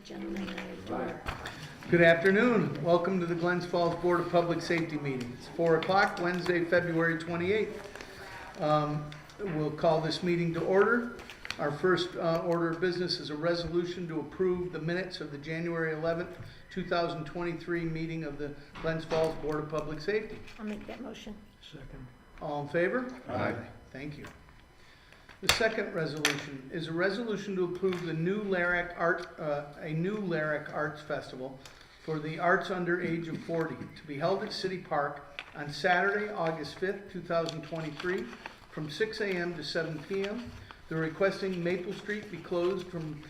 gentlemen at the door. Good afternoon. Welcome to the Glens Falls Board of Public Safety meeting. It's 4 o'clock, Wednesday, February 28th. We'll call this meeting to order. Our first order of business is a resolution to approve the minutes of the January 11th, 2023 meeting of the Glens Falls Board of Public Safety. I'll make that motion. Second. All in favor? Aye. Thank you. The second resolution is a resolution to approve the new Lyric Arts Festival for the arts under age of 40 to be held at City Park on Saturday, August 5th, 2023 from 6 a.m. to 7 p.m. They're requesting Maple Street be closed from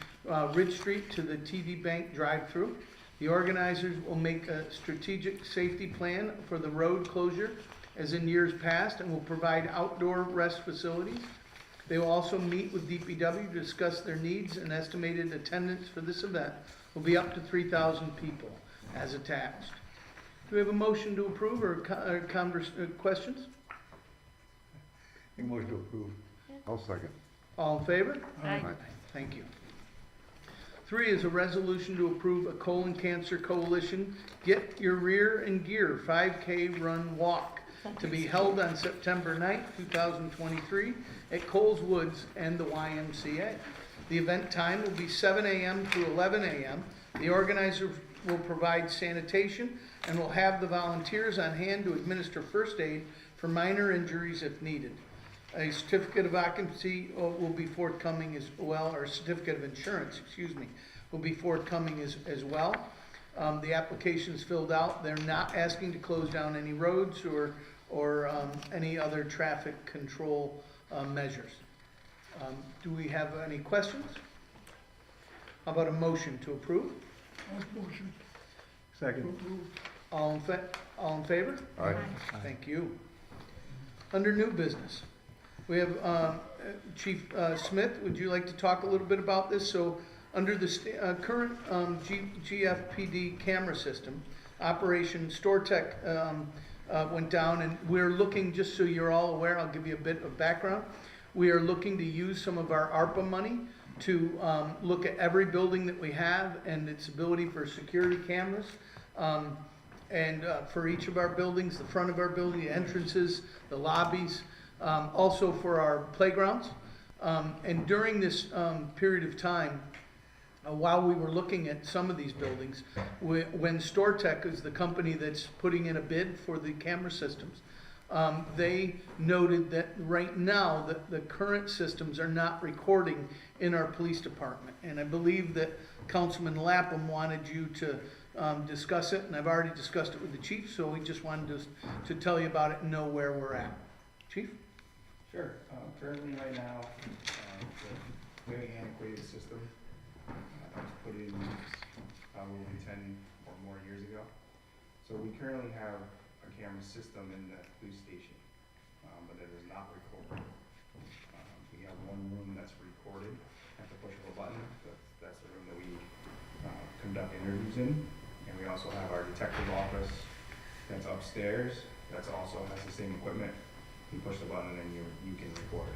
Ridge Street to the TD Bank drive-through. The organizers will make a strategic safety plan for the road closure as in years past and will provide outdoor rest facilities. They will also meet with DPW to discuss their needs, and estimated attendance for this event will be up to 3,000 people as attached. Do we have a motion to approve or questions? Make motion to approve. I'll second. All in favor? Aye. Thank you. 3 is a resolution to approve a colon cancer coalition Get Your Rear in Gear 5K Run Walk to be held on September 9th, 2023 at Coles Woods and the YMCA. The event time will be 7 a.m. to 11 a.m. The organizers will provide sanitation and will have the volunteers on hand to administer first aid for minor injuries if needed. A certificate of occupancy will be forthcoming as well, or certificate of insurance, will be forthcoming as well. The application is filled out. They're not asking to close down any roads or any other traffic control measures. Do we have any questions? How about a motion to approve? Motion. Second. All in favor? Aye. Thank you. Under new business, we have Chief Smith. Would you like to talk a little bit about this? So under the current GFPD camera system, Operation StoreTech went down, and we're looking, just so you're all aware, I'll give you a bit of background. We are looking to use some of our ARPA money to look at every building that we have and its ability for security cameras. And for each of our buildings, the front of our building, the entrances, the lobbies, also for our playgrounds. And during this period of time, while we were looking at some of these buildings, when StoreTech is the company that's putting in a bid for the camera systems, they noted that right now the current systems are not recording in our police department. And I believe that Councilman Lapham wanted you to discuss it, and I've already discussed it with the chief, so we just wanted to tell you about it and know where we're at. Chief? Sure. Currently, right now, it's a very antiquated system. That was put in probably 10 or more years ago. So we currently have a camera system in the police station, but it is not recorded. We have one room that's recorded at the push of a button. That's the room that we conduct interviews in. And we also have our detective office that's upstairs. That also has the same equipment. You push the button and you can record.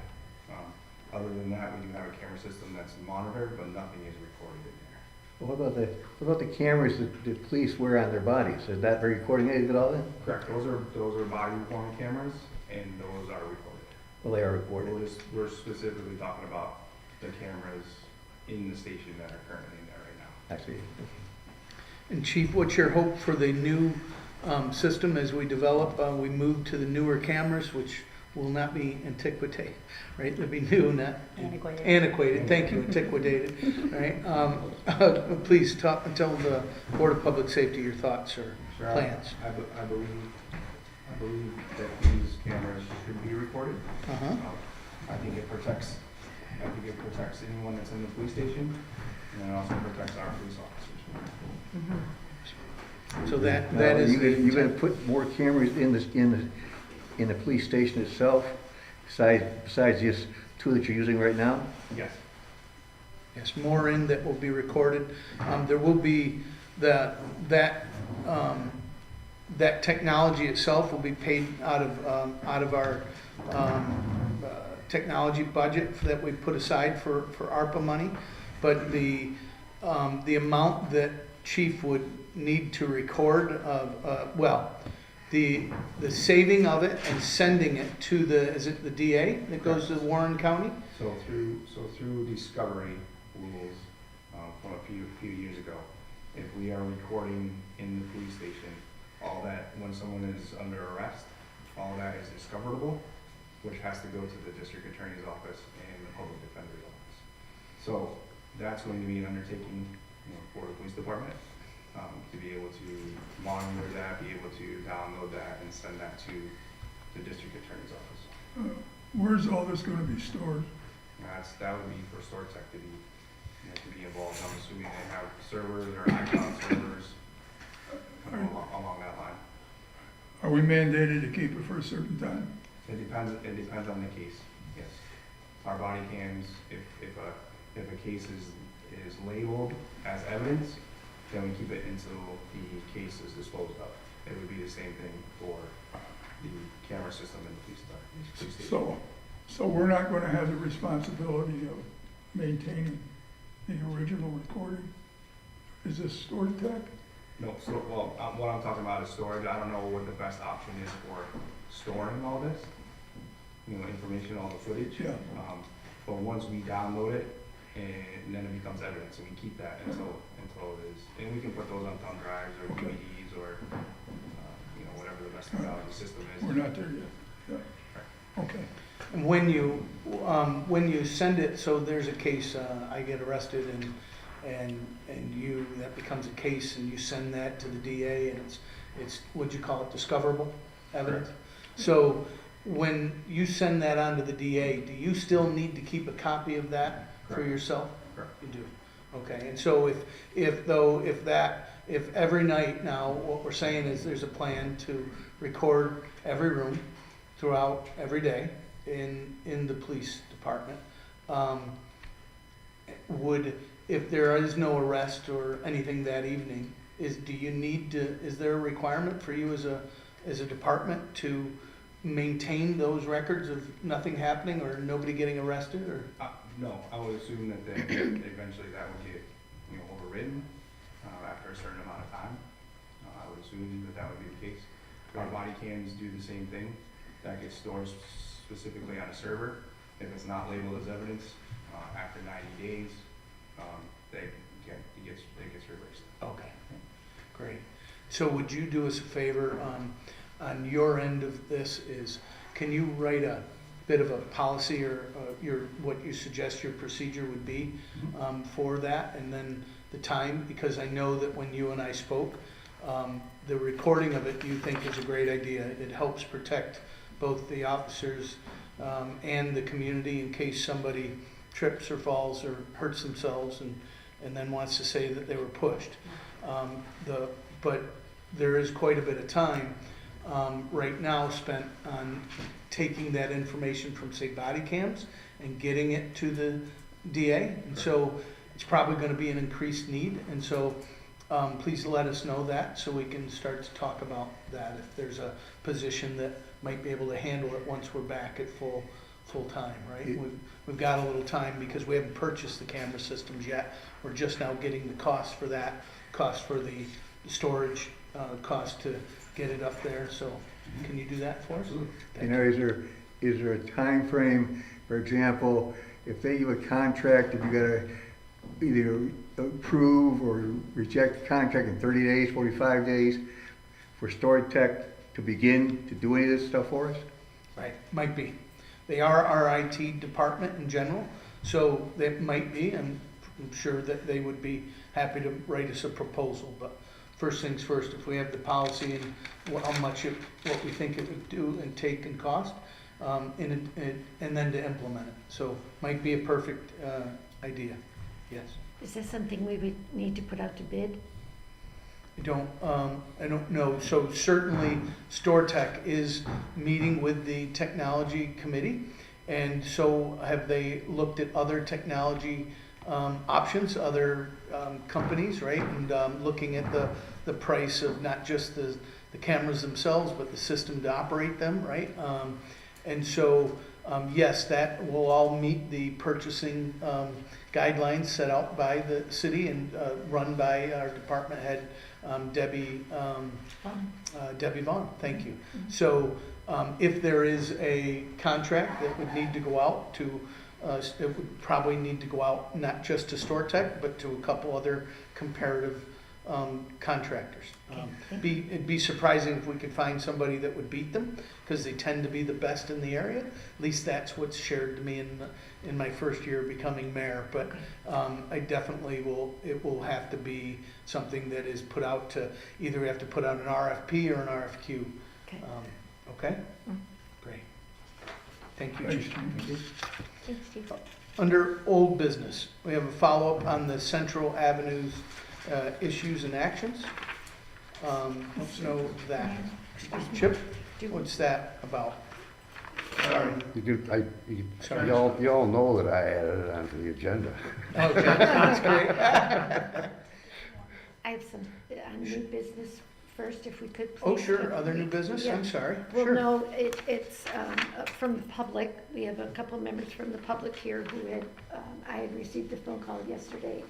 Other than that, we do have a camera system that's monitored, but nothing is recorded in there. Well, what about the cameras that the police wear on their bodies? Is that recording anything at all then? Correct. Those are body worn cameras, and those are recorded. Well, they are recorded. We're specifically talking about the cameras in the station that are currently in there right now. I see. And Chief, what's your hope for the new system as we develop? We move to the newer cameras, which will not be antiquated, right? They'll be new, not antiquated. Thank you, antiquated. Right? Please tell the Board of Public Safety your thoughts or plans. I believe that these cameras should be recorded. I think it protects anyone that's in the police station, and it also protects our police officers. So that Now, is you're going to put more cameras in the police station itself, besides just 2 that you're using right now? Yes. Yes, more in that will be recorded. There will be that technology itself will be paid out of our technology budget that we put aside for ARPA money, but the the amount that chief would need to record of, well, the saving of it and sending it to is it the DA that goes to Warren County? So through discovery rules, from a few years ago, if we are recording in the police station, all that, when someone is under arrest, all that is discoverable, which has to go to the district attorney's office and the public defender's office. So that's going to be an undertaking, for the police department, to be able to monitor that, be able to download that and send that to the district attorney's office. Where's all this gonna be stored? That would be for store tech to be, to be involved. I'm assuming they have servers or iCloud servers along that line. Are we mandated to keep it for a certain time? It depends on the case, yes. Our body cams, if a case is labeled as evidence, then we keep it until the case is disposed of. It would be the same thing for the camera system in the police station. So we're not gonna have the responsibility of maintaining the original recording? Is this stored tech? No, what I'm talking about is storage. I don't know what the best option is for storing all this, information, all the footage. Yeah. But once we download it, and then it becomes evidence, and we keep that until it is, and we can put those on thumb drives or Okay. DVDs or, whatever the best technology system is. We're not there yet, yeah. Okay. And when you send it, so there's a case, I get arrested and that becomes a case and you send that to the DA and it's, what'd you call it, discoverable evidence? So when you send that on to the DA, do you still need to keep a copy of that for Correct. yourself? Correct. You do, okay, and so if every night now, what we're saying is there's a plan to record every room throughout every day in the police department, if there is no arrest or anything that evening, is there a requirement for you as a department to maintain those records of nothing happening or nobody getting arrested, or? No, I would assume that eventually that would get, overridden, after a certain amount of time. I would assume that would be the case. Our body cams do the same thing. That gets stored specifically on a server. If it's not labeled as evidence, after 90 days, it gets reversed. Okay, great. So would you do us a favor, on your end of this can you write a bit of a policy or what you suggest your procedure would be for that, and then the time, because I know that when you and I spoke, the recording of it you think is a great idea. It helps protect both the officers and the community in case somebody trips or falls or hurts themselves and then wants to say that they were pushed. But there is quite a bit of time right now spent on taking that information from, say, body cams and getting it to the DA. And so it's probably going to be an increased need. And so please let us know that so we can start to talk about that if there's a position that might be able to handle it once we're back at full time, right? We've got a little time because we haven't purchased the camera systems yet. We're just now getting the cost for that, cost for the storage, cost to get it up there. So can you do that for us? Thank you. Is there a time frame? For example, if they give a contract, if you gotta either approve or reject the contract in 30 days, 45 days, for Story Tech to begin to do any of this stuff for us? Right, might be. They are our IT department in general, so that might be, and I'm sure that they would be happy to write us a proposal. But first things first, if we have the policy and how much what we think it would do and take and cost, and then to implement it. So might be a perfect idea. Yes. Is this something we would need to put out to bid? I don't know. So certainly StoreTech is meeting with the technology committee, and so have they looked at other technology options, other companies, right? And looking at the price of not just the cameras themselves, but the system to operate them, right? And so yes, that will all meet the purchasing guidelines set out by the city and run by our department head, Debbie Vaughn, thank you. So if there is a contract that would need to go out to, it would probably need to go out not just to StoreTech, but to a couple other comparative contractors. It'd be surprising if we could find somebody that would beat them, because they tend to be the best in the area. At least that's what's shared to me in my first year of becoming mayor. But I definitely it will have to be something that is put out to, either we have to put out an RFP or an RFQ. Okay. Okay? Great. Thank you, Thanks, Chief. Chief. Thanks, Chief. Under old business, we have a follow-up on the Central Avenue's issues and actions. Let's know that. Chip, what's that about? Sorry. You all know that I added it onto the agenda. Okay, that's great. I have some new business first, if we could, please. Oh, sure, other new business, Yeah. I'm sorry. Well, Sure. no, it's from the public. We have a couple members from the public here who had, I had received a phone call yesterday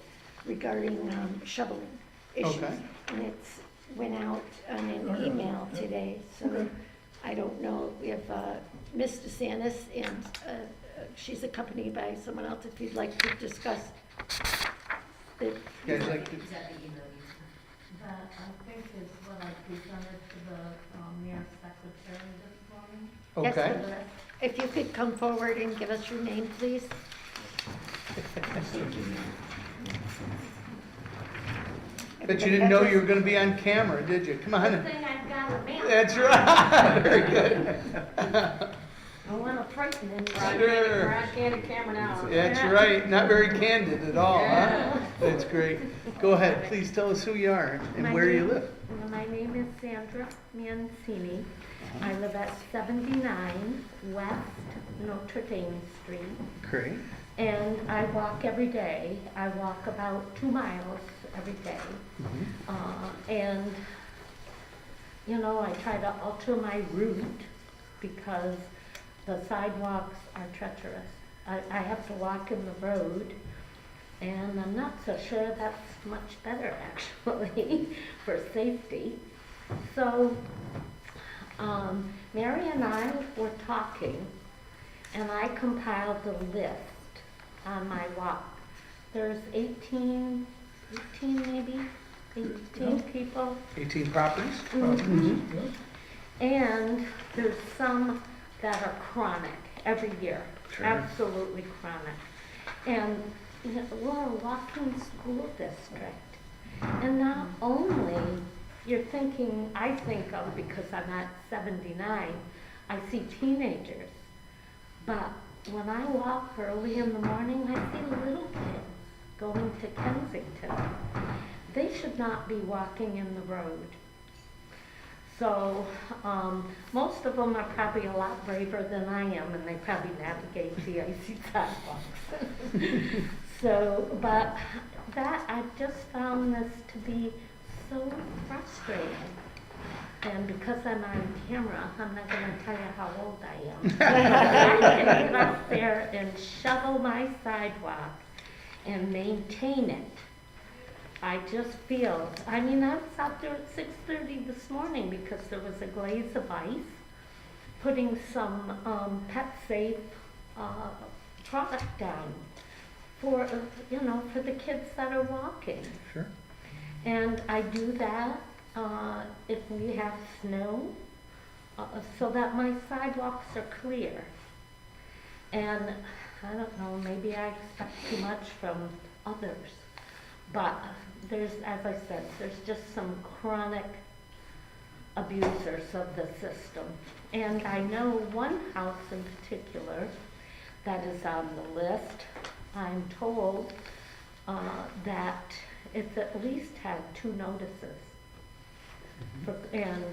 regarding shoveling issues. Okay. And it's went out on an Okay. email Yeah. today, so Okay. I don't know. We have Ms. DeSantis, and she's accompanied by someone else, if you'd like to discuss the. Guys like to- That I think is what I presented to the mayor's secretary this morning. Yes, Okay. sir. If you could come forward and give us your name, please. Bet you didn't know you were gonna be on camera, did you? Come on. Good thing I've got a mask. That's right. Very good. I want to frighten him. Sure. I can't a camera now. That's right. Not very candid at all, huh? That's great. Go ahead, please tell us who you are and My where you name- live. My name is Sandra Mancini. I live at 79 West Notre Dame Street. Great. And I walk every day. I walk about 2 miles every day. And, you know, I try to alter my route because the sidewalks are treacherous. I have to walk in the road, and I'm not so sure that's much better actually for safety. So, Mary and I were talking, and I compiled a list on my walk. There's 18 maybe, 18 people. 18 properties? Mhm. And there's some that are chronic every year, Sure. absolutely chronic. And you know, we're a walking school district. And not only you're thinking, I think of, because I'm at 79, I see teenagers. But when I walk early in the morning, I see little kids going to Kensington. They should not be walking in the road. So, most of them are probably a lot braver than I am, and they probably navigate the icy sidewalks. So, but that, I've just found this to be so frustrating. And because I'm on camera, I'm not gonna tell you how old I am. I can get out there and shovel my sidewalk and maintain it. I just feel, I mean, I was out there at 6:30 this morning because there was a glaze of ice, putting some pet safe product down for, you know, for the kids that are walking. Sure. And I do that if we have snow, so that my sidewalks are clear. And I don't know, maybe I expect too much from others. But there's, as I said, there's just some chronic abusers of the system. And I know one house in particular that is on the list. I'm told that it's at least had 2 notices. And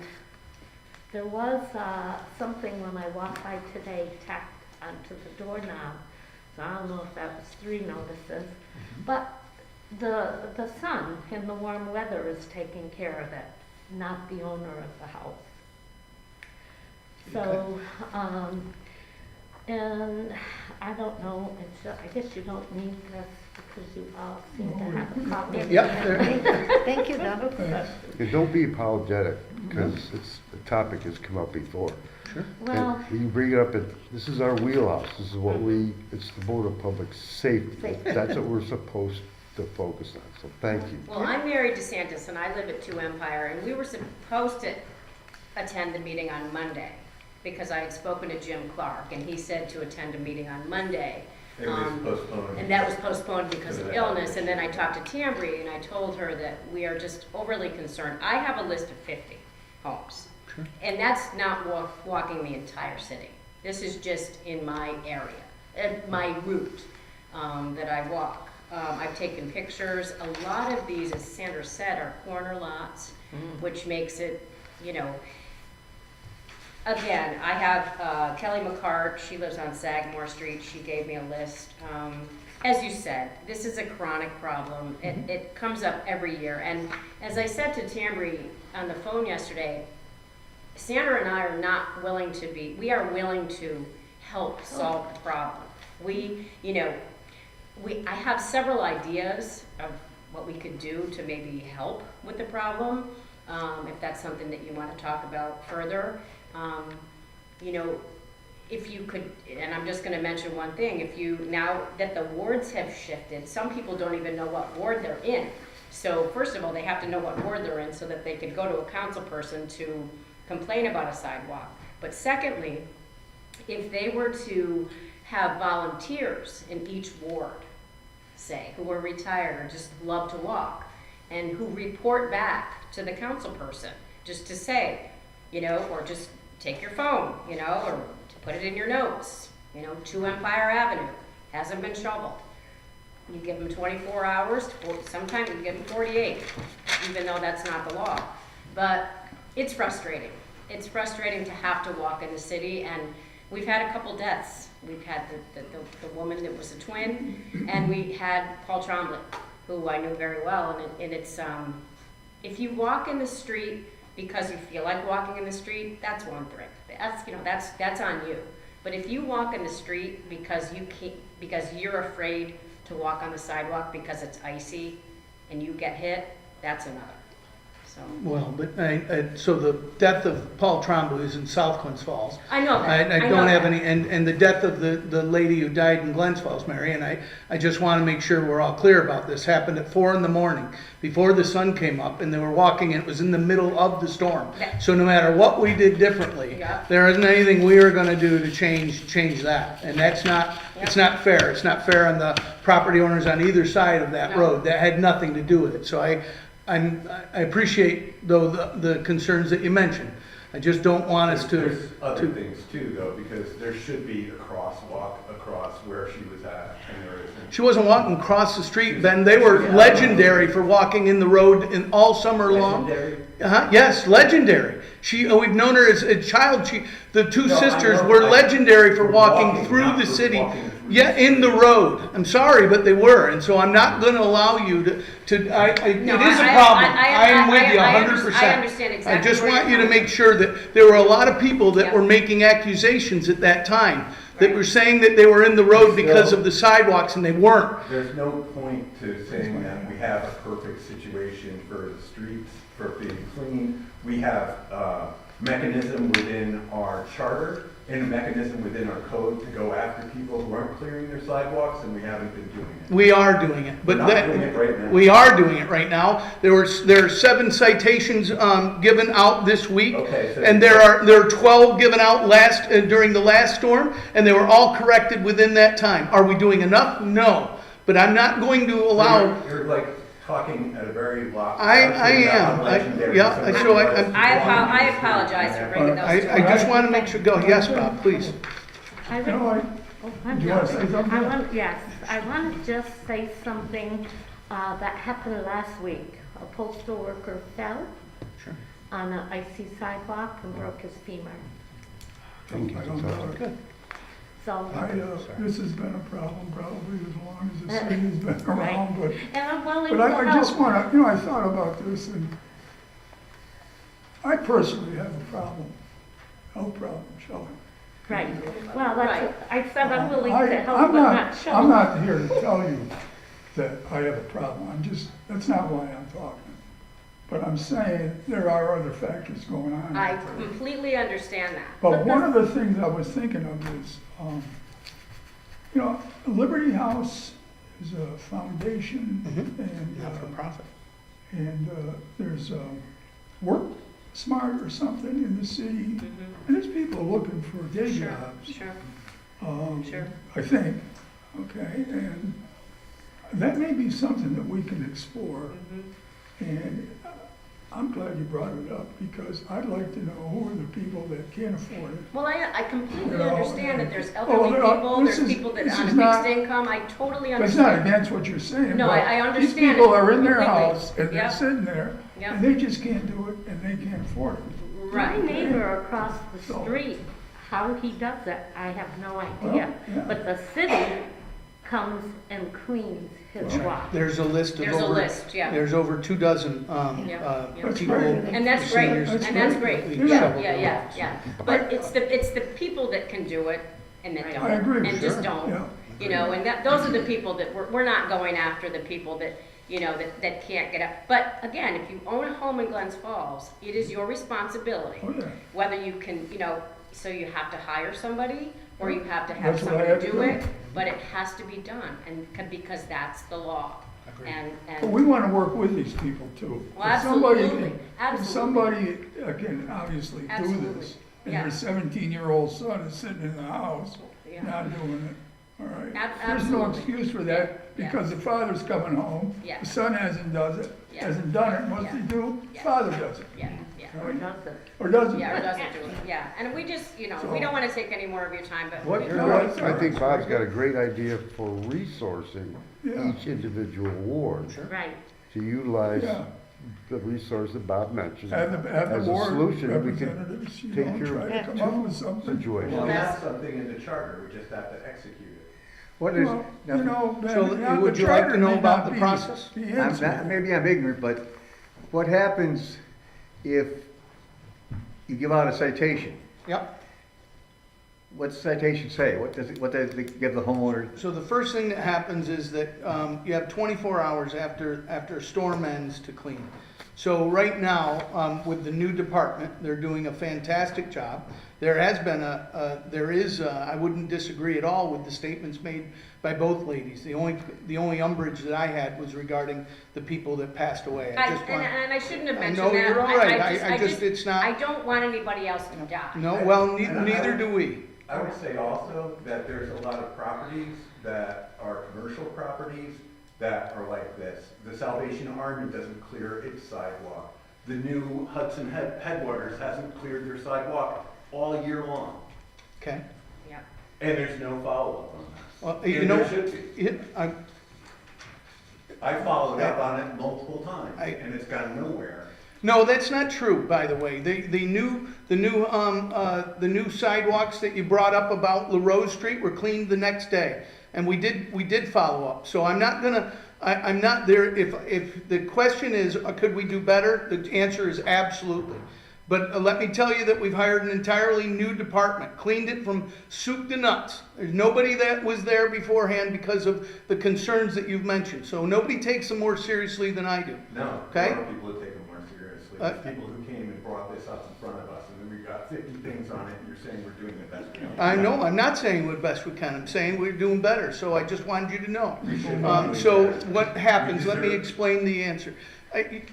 there was something when I walked by today tacked onto the doorknob. So I don't know if that was 3 notices. But the son in the warm weather is taking care of it, not the owner of the house. So, And I don't know, I guess you don't need this because you all seem to have a copy of it. Yep, there. Thank you, though. And don't be apologetic, because the topic has come up before. Sure. Well, And you bring it up, this is our wheelhouse, this is what it's the Board of Public Safety. Safety. That's what we're supposed to focus on, so thank you. Well, I'm Mary DeSantis, and I live at 2 Empire, and we were supposed to attend the meeting on Monday, because I had spoken to Jim Clark, and he said to attend a meeting on Monday. It was postponed. And that was postponed because of illness, and then I talked to Tambry, and I told her that we are just overly concerned. I have a list of 50 homes, and that's not walking the entire city. This is just in my area, my route that I walk. I've taken pictures. A lot of these, as Sandra said, are corner lots, which makes it, you know, again, I have Kelly McCart, she lives on Sagamore Street, she gave me a list. As you said, this is a chronic problem. It comes up every year. And as I said to Tambry on the phone yesterday, Sandra and I are not willing to we are willing to help solve the problem. I have several ideas of what we could do to maybe help with the problem, if that's something that you want to talk about further. If you could, and I'm just going to mention one thing, now that the wards have shifted, some people don't even know what ward they're in. So first of all, they have to know what ward they're in so that they could go to a council person to complain about a sidewalk. But secondly, if they were to have volunteers in each ward, say, who are retired or just love to walk, and who report back to the council person, just to say, or just take your phone, or put it in your notes, 2 Empire Avenue hasn't been shoveled. You give them 24 hours, sometimes you give them 48, even though that's not the law. But it's frustrating. It's frustrating to have to walk in the city, and we've had a couple deaths. We've had the woman that was a twin, and we had Paul Tremblay, who I knew very well, and it's, if you walk in the street because you feel like walking in the street, that's one thing. That's on you. But if you walk in the street because you're afraid to walk on the sidewalk because it's icy and you get hit, that's another. So. Well, but so the death of Paul Tremblay is in South Glens Falls. I know that. I don't have any, and the death of the lady who died in Glens Falls, Mary, and I just want to make sure we're all clear about this. Happened at 4 a.m. before the sun came up, and they were walking, and it was in the middle of the storm. Okay. So no matter what we did differently, there isn't anything we are going to do to change that, and that's not. It's not fair. It's not fair on the property owners on either side of that road. That had nothing to do with it. So I appreciate, though, the concerns that you mentioned. I just don't want us to. There's other things too, though, because there should be a crosswalk across where she was at, and there isn't. She wasn't walking across the street, Ben. They were legendary for walking in the road in all summer long. Legendary? Yes, legendary. We've known her as a child. The two No, sisters I know. were legendary for walking walking, through not the for city. walking through Yeah, the in the road. I'm sorry, but they were, and so I'm not going to allow you to. It is a problem. I'm with you 100%. I understand exactly. I just where want you're you to coming make sure that there were a lot of people that Yep. were making accusations at that time that Right. were saying that they were in the road because of the sidewalks, and they weren't. There's no point to saying that we have a perfect situation for the streets, for being clean. We have a mechanism within our charter and a mechanism within our code to go after people who aren't clearing their sidewalks, and we haven't been doing it. We are doing it, but We're not doing it right now. we are doing it right now. There are 7 citations given out this week, Okay, so- and there are 12 given out during the last storm, and they were all corrected within that time. Are we doing enough? No, but I'm not going to allow. You're like talking at a very loud. I am. I apologize for bringing those to I just want to make sure. Go. Yes, Bob, please. I You know, would- I'm do you want to sorry. say something? Yes, I want to just say something that happened last week. A postal worker fell Sure. on an icy sidewalk and broke his femur. I don't know. Good. So, This has been a problem probably as long as the city's been around, but and I'm willing But to I just help. want to, I thought about this, and I personally have a problem, no problem, Shelley. Right, well, that's, Right. I said I'm willing I- to help, I'm but not show. I'm not here to tell you that I have a problem, that's not why I'm talking. But I'm saying there are other factors going on. I completely understand that. But one of the things I was thinking of is, you know, Liberty House is a foundation and, Not for profit. and there's Work Smart or something in the city. Mhm. And there's people looking for day Sure, jobs. sure. Sure. I think, okay, and that may be something that we can explore. Mhm. And I'm glad you brought it up, because I'd like to know who are the people that can't afford it. Well, I completely You know, understand that there's oh, elderly no, people, this there's is- people that this on a is not- fixed income, I totally That's not understand. against what you're saying, No, but I understand these people it are in their completely. house and they're Yep. sitting there, Yep. and they just can't do it, and they can't afford it. My Right. neighbor across the So- street, how he does it, I have no Well, idea. yeah. But the city comes and cleans his lot. There's a list of There's a over, list, yeah. there's over 24, Yeah, yeah. That's people. great. And that's great, seniors and that that's great, we yeah, shovel yeah, the yeah, lots. yeah. But it's the people that can do it and that don't. I agree, And just sure, don't, yeah. you know, and those are the people that, we're not going after the people that, you know, that can't get up. But again, if you own a home in Glens Falls, it is your responsibility. Oh, yeah. Whether you can, you know, so you have to hire somebody, or you have to have That's what I somebody had to do do. it, but it has to be done, and, because that's the law. And, But we wanna work with these people too. Well, If somebody absolutely, can- absolutely. If somebody can obviously do Absolutely, this, and yeah. their 17-year-old son is sitting in the house, Yeah. not doing it, all right? Ab- There's no absolutely. excuse for that, Yeah. because the father's coming home, Yeah. the son hasn't done Yeah. it, and what's Yeah. he do? Yeah. Father does it, yeah, yeah. Or does it? or doesn't. Yeah, or doesn't do it, yeah, and we just, you know, we So- don't wanna take any more of your time, but. What, we- you're No, right. it's all I right. think Bob's got a great idea for resourcing Yeah. each individual ward Right. to utilize Yeah. the resource that Bob mentioned Have as the a ward solution, we can representatives, you take know, care try of to come up with something. situation. Well, we have something in the charter, we just have to execute it. What is, Well, you know, So, then, would the you like charter to know may about not the be process? the I'm answer. not, maybe I'm ignorant, but what happens if you give out a citation? Yep. What's the citation say? What does it give the homeowner? So the first thing that happens is that you have 24 hours after a storm ends to clean. So right now, with the new department, they're doing a fantastic job. There has been I wouldn't disagree at all with the statements made by both ladies. The only umbrage that I had was regarding the people that passed away. I just want. And I shouldn't have I mentioned know that. you're all right. I just, it's I not, don't want anybody else to die. no, well, neither do we. I would say also that there's a lot of properties that are commercial properties that are like this. The Salvation Army doesn't clear its sidewalk. The new Hudson Headwaters hasn't cleared their sidewalk all year long. Okay. Yeah. And there's no follow-up on this. Well, you And know, there should be. I followed up on it multiple times, and it's gone nowhere. no, that's not true, by the way. The new sidewalks that you brought up about LaRose Street were cleaned the next day. And we did follow up. So I'm not there, if the question is, could we do better? The answer is absolutely. But let me tell you that we've hired an entirely new department, cleaned it from soup to nuts. There's nobody that was there beforehand because of the concerns that you've mentioned. So nobody takes them more seriously than I do. No, Okay. a lot of people would take them more seriously. There's people who came and brought this up in front of us, and then we got 50 things on it, and you're saying we're doing the best we can. I know, I'm not saying we're best we can, I'm saying we're doing better, so I just wanted you to know. So what happens, let me explain the answer.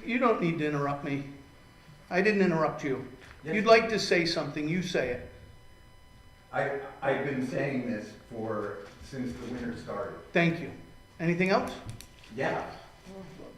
You don't need to interrupt me. I didn't interrupt you. Yes. You'd like to say something, you say it. I've been saying this since the winter started. Thank you. Anything else? Yeah.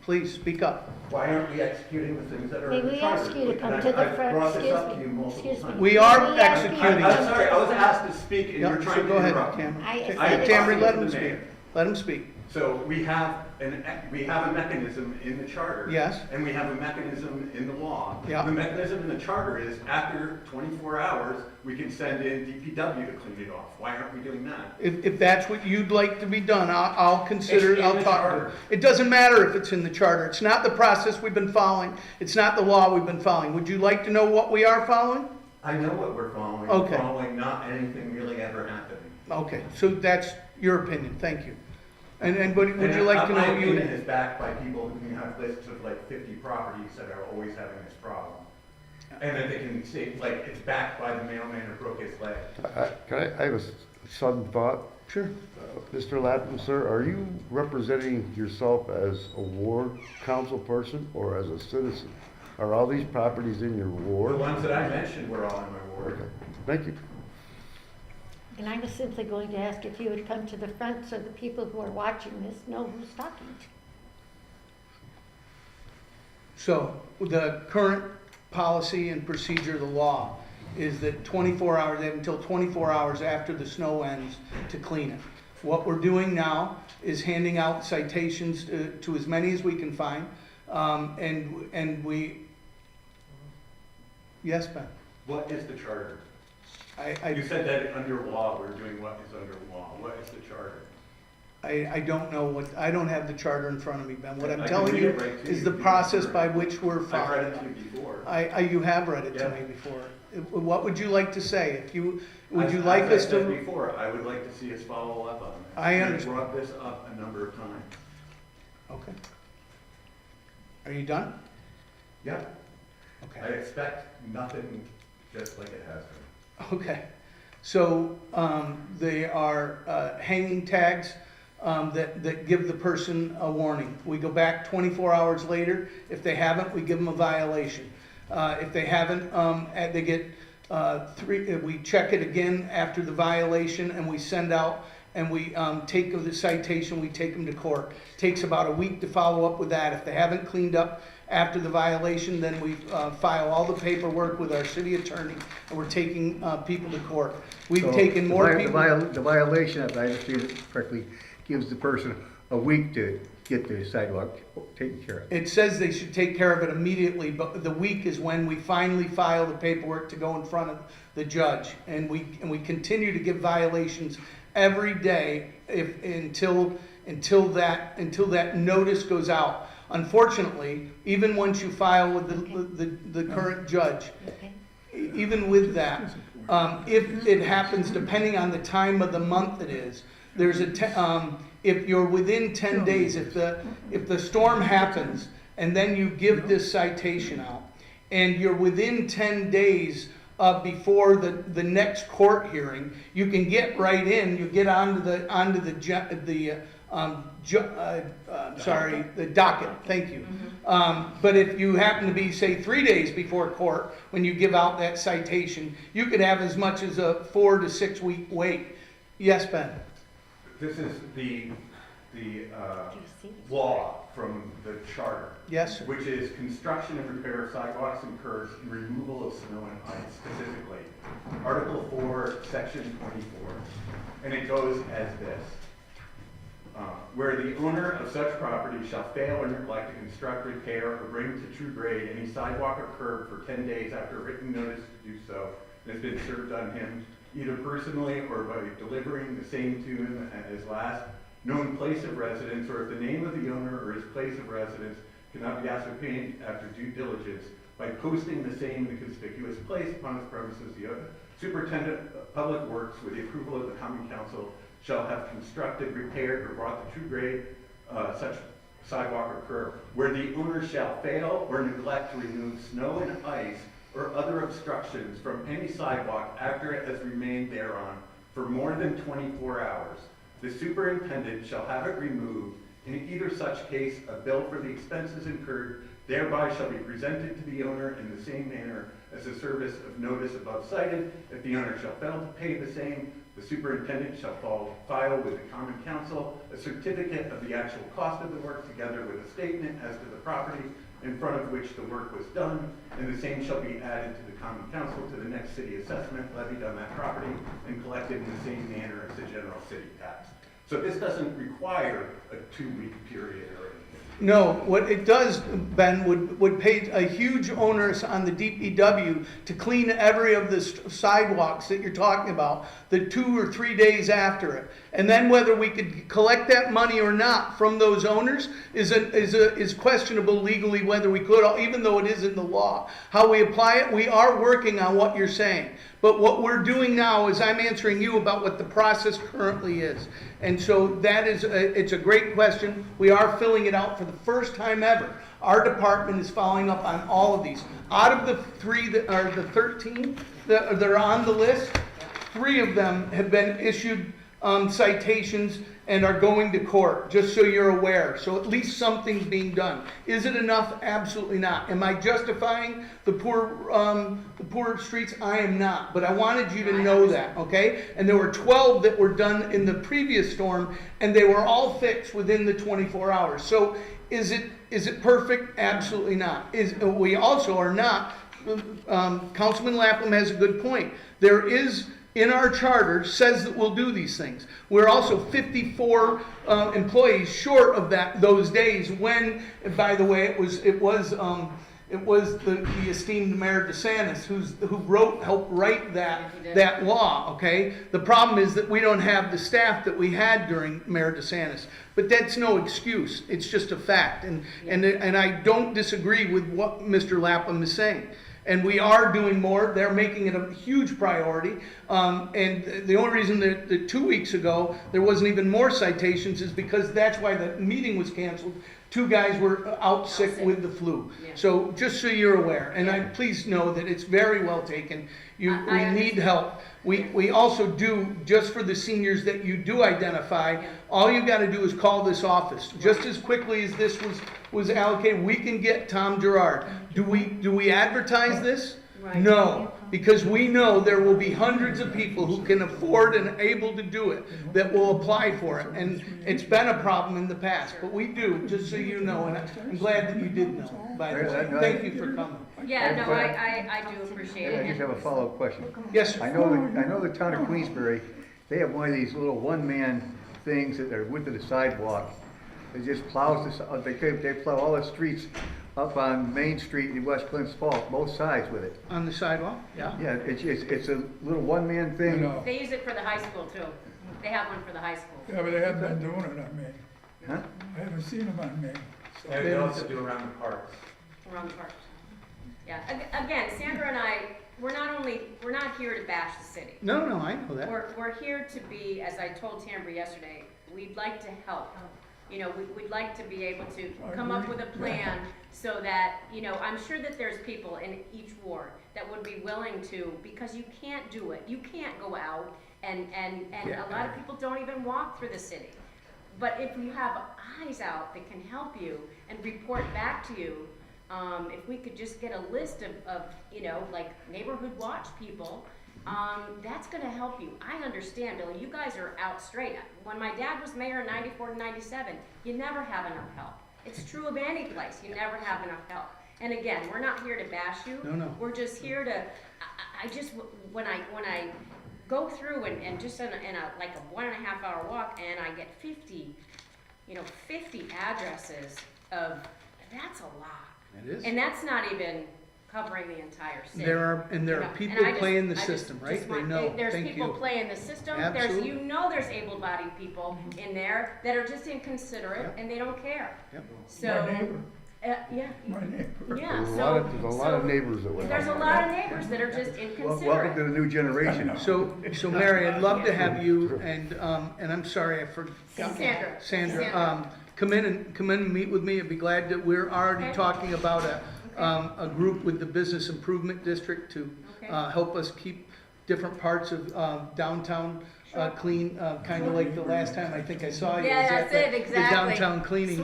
Please, speak up. Why aren't we executing the things that are May in the we charter? ask you to And come I- to the I've front, brought this excuse up to you me, multiple excuse me. times. We are May we ask you to executing. I'm come sorry, to I was the asked front? to speak, and Yep, you're trying so to go ahead, interrupt me. Cameron. I I- Tamara, let the him speak. mayor. Let him speak. So we have a mechanism in the charter. Yes. And we have a mechanism in the law. Yeah. The mechanism in the charter is after 24 hours, we can send in DPW to clean it off. Why aren't we doing that? If that's what you'd like to be done, I'll consider, It's in I'll the talk to charter. it. It doesn't matter if it's in the charter. It's not the process we've been following. It's not the law we've been following. Would you like to know what we are following? I know what we're following. Okay. We're following not anything really ever happening. Okay, so that's your opinion, thank you. And would you like to know? My what you opinion would- is backed by people who have lists of like 50 properties that are always having this problem. And that they can say, like, it's backed by the mailman who broke his leg. I have a sudden thought. Sure. Mr. Lapham, sir, are you representing yourself as a ward council person or as a citizen? Are all these properties in your The ward? ones that I mentioned were all in my ward. Okay, thank you. And I was simply going to ask if you would come to the front so the people who are watching this know who's talking. So, the current policy and procedure, the law, is that 24 hours, they have until 24 hours after the snow ends to clean it. What we're doing now is handing out citations to as many as we can find, and we, yes, Ben? What is the charter? I You said that under law, we're doing what is under law. What is the charter? I don't know what, I don't have the charter in front of me, Ben. What I I'm can telling read you it right to is you the if you process prefer. by which we're I've read it following. to you before. You have read it to Yeah. me before. What would you like to say? If you, would As- you like as us I said to? before, I would like to see us follow up on it. I I've understand. brought this up a number of times. Okay. Are you done? Yeah, I Okay. expect nothing just like it has been. Okay. So, they are, hanging tags, that give the person a warning. We go back 24 hours later. If they haven't, we give them a violation. If they haven't, they get, we check it again after the violation and we send out and we, take the citation, we take them to court. Takes about a week to follow up with that. If they haven't cleaned up after the violation, then we, file all the paperwork with our city attorney and we're taking, people to court. We've So taken the more vi- people. The violation, if I understand it correctly, gives the person a week to get the sidewalk taken care of. It says they should take care of it immediately, but the week is when we finally file the paperwork to go in front of the judge. And we continue to give violations every day until that notice goes out. Unfortunately, even once you file with the current judge, Okay. even with that, if it happens, depending on the time of the month it is, there's if you're within 10 days, if the storm happens and then you give this citation out and you're within 10 days before the next court hearing, you can get right in, you get onto the docket, thank you. But if you happen to be, say, 3 days before court, when you give out that citation, you could have as much as a 4 to 6 week wait. Yes, Ben? This is the Do you see this? law from the charter. Yes, sir. Which is construction and repair of sidewalks and curbs and removal of snow and ice specifically. Article 4, Section 24. And it goes as this. Where the owner of such property shall fail or neglect to construct, repair, or bring to true grade any sidewalk or curb for 10 days after written notice to do so has been served on him, either personally or by delivering the same to him at his last known place of residence, or if the name of the owner or his place of residence cannot be ascertained after due diligence, by posting the same in a conspicuous place upon his premises, the superintendent of public works, with the approval of the common council, shall have constructed, repaired, or brought to true grade such sidewalk or curb. Where the owner shall fail or neglect to remove snow and ice or other obstructions from any sidewalk after it has remained thereon for more than 24 hours, the superintendent shall have it removed. In either such case, a bill for the expenses incurred thereby shall be presented to the owner in the same manner as the service of notice above cited. If the owner shall fail to pay the same, the superintendent shall file with the common council a certificate of the actual cost of the work together with a statement as to the property in front of which the work was done, and the same shall be added to the common council to the next city assessment levied on that property and collected in the same manner as the general city tax. So this doesn't require a 2-week period or anything. No, what it does, Ben, would pay a huge onus on the DPW to clean every of the sidewalks that you're talking about, the 2 or 3 days after it. And then whether we could collect that money or not from those owners is questionable legally, whether we could, even though it is in the law. How we apply it, we are working on what you're saying. But what we're doing now is I'm answering you about what the process currently is. And so that is, it's a great question. We are filling it out for the first time ever. Our department is following up on all of these. Out of the 13 that are on the list, 3 of them have been issued citations and are going to court, just so you're aware. So at least something's being done. Is it enough? Absolutely not. Am I justifying the poor streets? I am not. But I wanted you to know that, okay? And there were 12 that were done in the previous storm, and they were all fixed within the 24 hours. So is it perfect? Absolutely not. We also are not. Councilman Lapham has a good point. There is, in our charter, says that we'll do these things. We're also 54 employees short of those days when, by the way, it was the esteemed Mayor DeSantis who helped write that law, okay? The problem is that we don't have the staff that we had during Mayor DeSantis. But that's no excuse. It's just a fact. And I don't disagree with what Mr. Lapham is saying. And we are doing more. They're making it a huge priority. And the only reason that 2 weeks ago there wasn't even more citations is because that's why the meeting was canceled. 2 guys were out sick with the flu. Yeah. So just so you're aware, and please know that it's very well taken. We need help. We also do, just for the seniors that you do identify, all you got to do is call this office. Just as quickly as this was allocated, we can get Tom Gerard. Do we advertise this? Right. No, because we know there will be hundreds of people who can afford and able to do it that will apply for it. And it's been a problem in the past, but we do, just so you know, and I'm glad that you did know, by the way. Thank you for coming. Yeah, no, I do appreciate I it. just have a follow-up question. Yes, sir. I know the town of Queensbury, they have one of these little one-man things that are width of the sidewalk. They just plows they plow all the streets up on Main Street in West Glens Falls, both sides with it. On the sidewalk, yeah. Yeah, it's a little one-man thing. No. They use it for the high school too. They have one for the high school. Yeah, but they haven't been doing it on Main. Huh? I haven't seen them on Main. So- And they also do around the parks. Around the park. Yeah, again, Sandra and I, we're not here to bash the city. No, I know that. We're here to be, as I told Tambra yesterday, we'd like to help. You know, we'd like to be able to come up with a plan so that, you know, I'm sure that there's people in each ward that would be willing to, because you can't do it. You can't go out and a lot of people don't even walk through the city. But if you have eyes out that can help you and report back to you, if we could just get a list of you know, like neighborhood watch people, that's gonna help you. I understand, Billy, you guys are out straight. When my dad was mayor in 94 to 97, you never have enough help. It's true of any place, you never have enough help. And again, we're not here to bash you. No. We're just here to, I just, when I go through and just in a like a 1.5 hour walk and I get 50 addresses of, that's a lot. It is. And that's not even covering the entire city. There are You know, people and I just- playing the I just- system, right? just They want- know. There's Thank people you. playing the system. Absolutely. There's able-bodied people in there that are just inconsiderate Yep. and they don't care. Yep. So, My neighbor, yeah, my neighbor. yeah. There's a So lot of neighbors that would. there's a lot of neighbors that are just Welcome to inconsiderate. the new generation. So Mary, I'd love to have you and I'm sorry I forgot. Sandra. Come in and meet with me. I'd be glad to. We're already Okay. talking about a group with the Business Improvement District to Okay. help us keep different parts of downtown clean, kind of like the last time I think I saw you. Yeah, was that's at it, the exactly. downtown cleaning,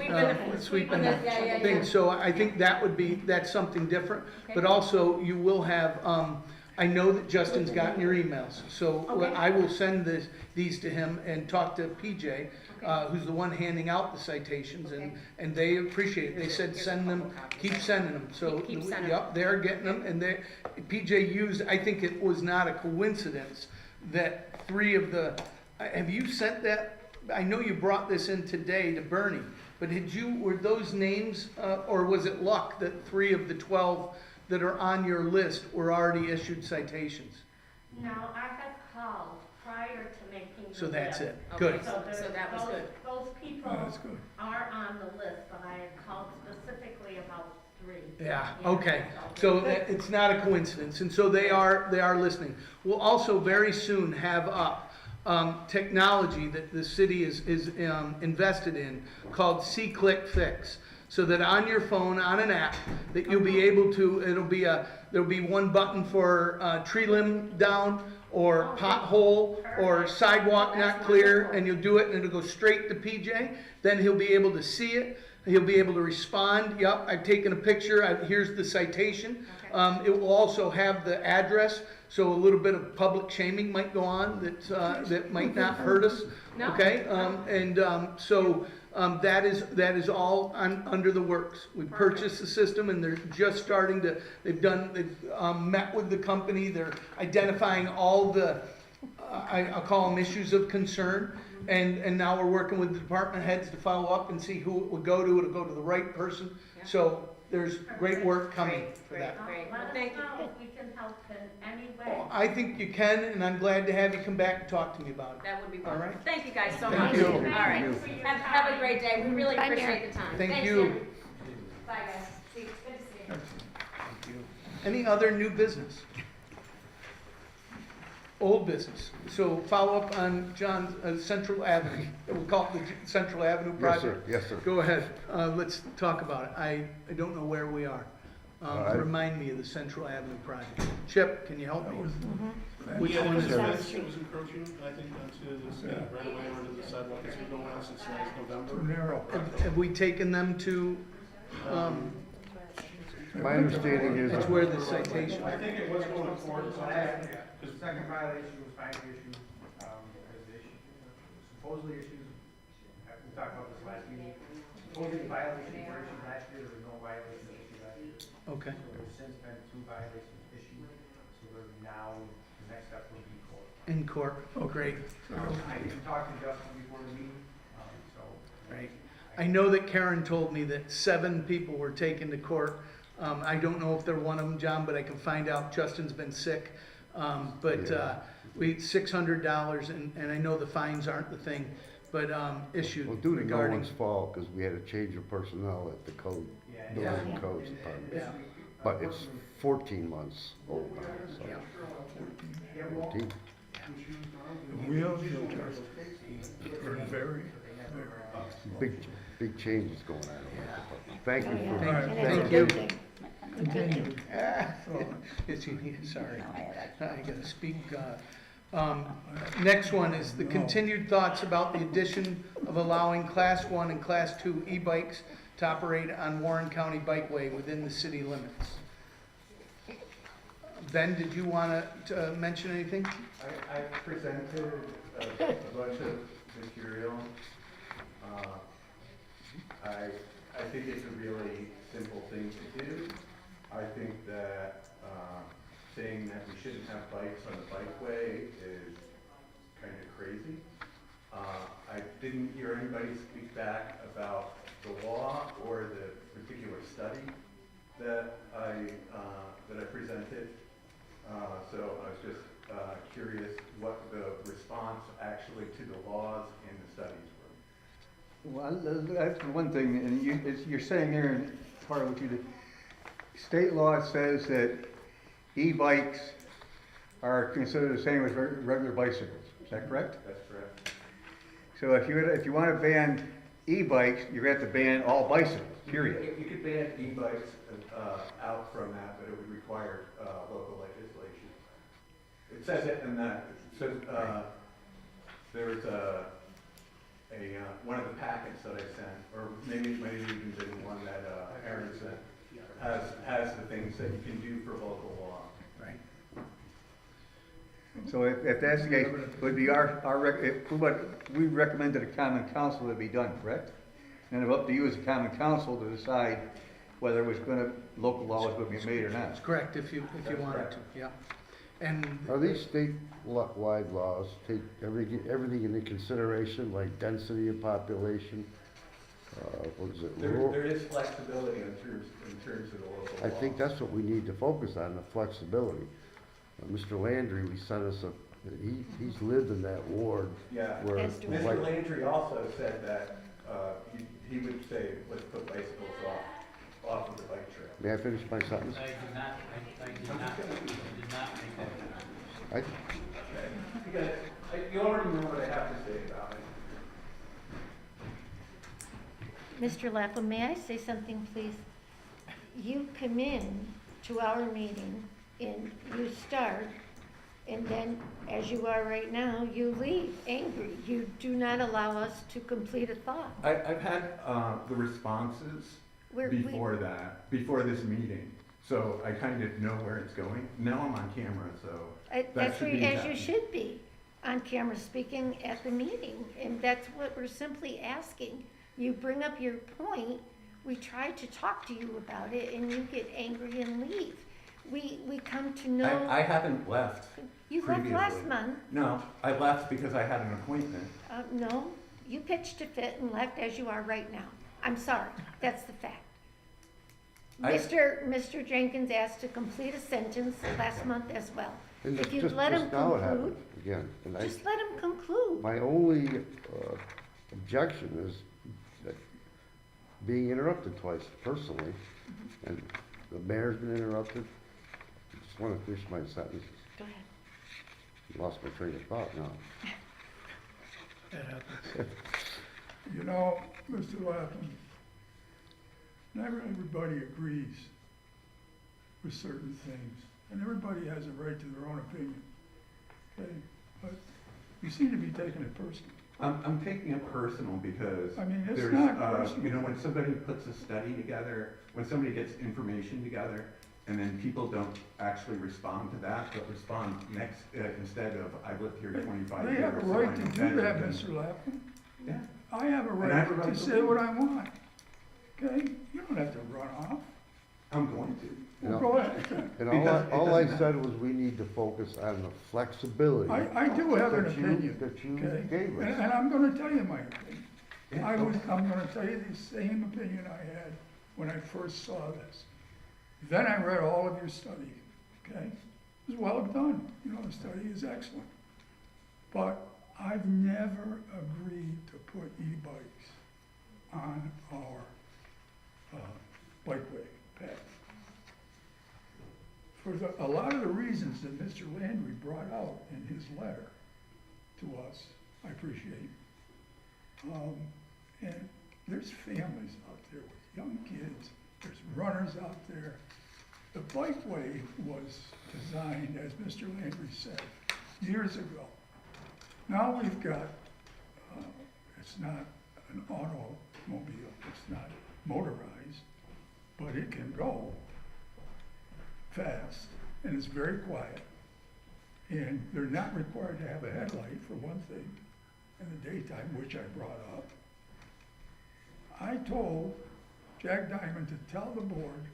Sweeping the- yeah. thing. So I think that's something different. Okay. But also you will have, I know that Justin's gotten your emails. So Okay. I will send these to him and talk to PJ, who's the one handing out the citations, and they appreciate it. They said send them, keep sending them. So, Keep sending yep, they're getting them, and PJ used, I think it was not a coincidence that 3 of the, have you sent that? I know you brought this in today to Bernie, but were those names, or was it luck that 3 of the 12 that are on your list were already issued citations? Now, I have called prior to making So that's it. Okay. Good. So there- So that was those- good. Those people Oh, that's good. are on the list, but I had called specifically about 3. Yeah, okay. So it's not a coincidence, and so they are listening. We'll also very soon have up technology that the city is invested in called See-Click Fix. So that on your phone, on an app, that you'll be able to, there'll be one button for tree limb down, or pothole, or sidewalk not clear, and you'll do it, and it'll go straight to PJ. Then he'll be able to see it, he'll be able to respond, yep, I've taken a picture, here's the citation. It will also have the address, so a little bit of public shaming might go on that might not hurt us, No. okay? So that is all under the works. We purchased the system, and they're just starting to, they've met with the company, they're identifying all the, I'll call them issues of concern, and now we're working with the department heads to follow up and see who it would go to. It'll go to the right person. Yeah. So there's great work coming for Great, that. great. Well, Let thank us you. know if we can help in any way. Well, I think you can, and I'm glad to have you come back and talk to me about it. That would be All wonderful. right. Thank you guys so Thank much. you. All right. Thank you for your Have a time. great day. We really Bye, appreciate Mary. the time. Thank Thanks, you. Jim. Bye, guys. See you. Good to see you. Any other new business? Old business. So follow up on John's Central Avenue. We'll call it the Central Avenue Yes, sir. project. Yes, sir. Go ahead. Let's talk about it. I don't know where we are. right. Remind me of the Central Avenue project. Chip, can you help me? Which Yeah, one is it it? was- It was encroaching, I think, onto the street right away onto the sidewalk. It's been going on since last Too November. narrow. Have we taken them to, My understanding is. that's where the citation? I think it was going to court, so The second violation was finally issued, as the issue, supposedly issued, we talked about this last meeting. Supposedly violations were issued last year, there was no violation issued last year. Okay. So there's since been 2 violations issued, so we're now, the next step will be court. In court. Oh, great. I didn't talk to Justin before the meeting, so. Right. I know that Karen told me that 7 people were taken to court. I don't know if they're one of them, John, but I can find out. Justin's been sick. We $600, and I know the fines aren't the thing, but issued Well, due to no regarding. one's fault, because we had a change of personnel at the code, Yeah. building and codes department. Yeah. But it's 14 months old now, so. Yeah. 14. The wheels are very, Big changes going on in that department. Thank you for. Thank And it's a thank good you. thing. continue. Sorry, I gotta speak. Next one is the continued thoughts about the addition of allowing Class 1 and Class 2 e-bikes to operate on Warren County Bikeway within the city limits. Ben, did you want to mention anything? I presented a bunch of material. I think it's a really simple thing to do. I think that saying that we shouldn't have bikes on the bikeway is kind of crazy. I didn't hear anybody speak back about the law or the particular study that I presented. So I was just curious what the response actually to the laws and the studies were. Well, that's one thing, and you're saying there, in part of what you did, state law says that e-bikes are considered the same as regular bicycles, is that correct? That's correct. So if you want to ban e-bikes, you're going to have to ban all bicycles, period. You could ban e-bikes out from that, but it would require local legislation. It says it in that, it says, there's one of the packets that I sent, or maybe even been one that Aaron sent, has the things that you can do for local law. Right. So if that's the case, it would be what we recommend to the common council that be done, correct? And it's up to you as a common council to decide whether local law was going to be made or That's not. correct, if you wanted to, yeah. And Are these statewide laws take everything into consideration, like density of population? What is it? rural? There is flexibility in terms of the local law. I think that's what we need to focus on, the flexibility. Mr. Landry, we sent us He's lived in that ward Yeah. where. Yes, the Mr. white- Landry also said that, he would say, let's put bicycles off of the bike trail. May I finish my sentence? I did not make that. I, Because you already know what I have to say about it. Mr. Lapham, may I say something, please? You come in to our meeting and you start, and then, as you are right now, you leave angry. You do not allow us to complete a thought. I've had the responses before this meeting, so I kind of know where it's going. Now I'm on camera, so that That's should where, be as you happening. should be, on camera speaking at the meeting, and that's what we're simply asking. You bring up your point, we try to talk to you about it, and you get angry and leave. We come to know. I haven't left. You left last previously. month. No, I left because I had an appointment. No, you pitched a fit and left as you are right now. I'm sorry, that's the fact. I- Mr. Jenkins asked to complete a sentence last month as well. and If you just let him now it conclude, happened again. And just let him conclude. my only objection is that being interrupted twice personally, and the mayor's been interrupted. I just want to finish my sentence. Go ahead. Lost my train of thought now. That happens. You know, Mr. Lapham, never everybody agrees with certain things, and everybody has a right to their own opinion, okay? But you seem to be taking it personally. I'm taking it personal because I mean, it's there's, not personal. you know, when somebody puts a study together, when somebody gets information together, and then people don't actually respond to that, but respond next, instead of, I've lived here 25 years. They have a so right I to know do better that, than-" Mr. Lapham. Yeah, I have a And I have a right right to to say leave. what I want, okay? You don't have to run off. I'm going to. You Well, know, go ahead. And Because it all I doesn't said was we need to focus on the flexibility. I do have an that you- opinion, that you okay? gave us. And I'm gonna tell you my opinion. Yeah, I'm gonna tell you the same opinion I had when I first saw this. Then I read all of your study, okay? It was well done, you know, the study is excellent. But I've never agreed to put e-bikes on our bikeway path. For a lot of the reasons that Mr. Landry brought out in his letter to us, I appreciate. And there's families out there with young kids, there's runners out there. The bikeway was designed, as Mr. Landry said, years ago. Now we've got, it's not an automobile, it's not motorized, but it can go fast, and it's very quiet. And they're not required to have a headlight, for one thing, in the daytime, which I brought up. I told Jack Diamond to tell the board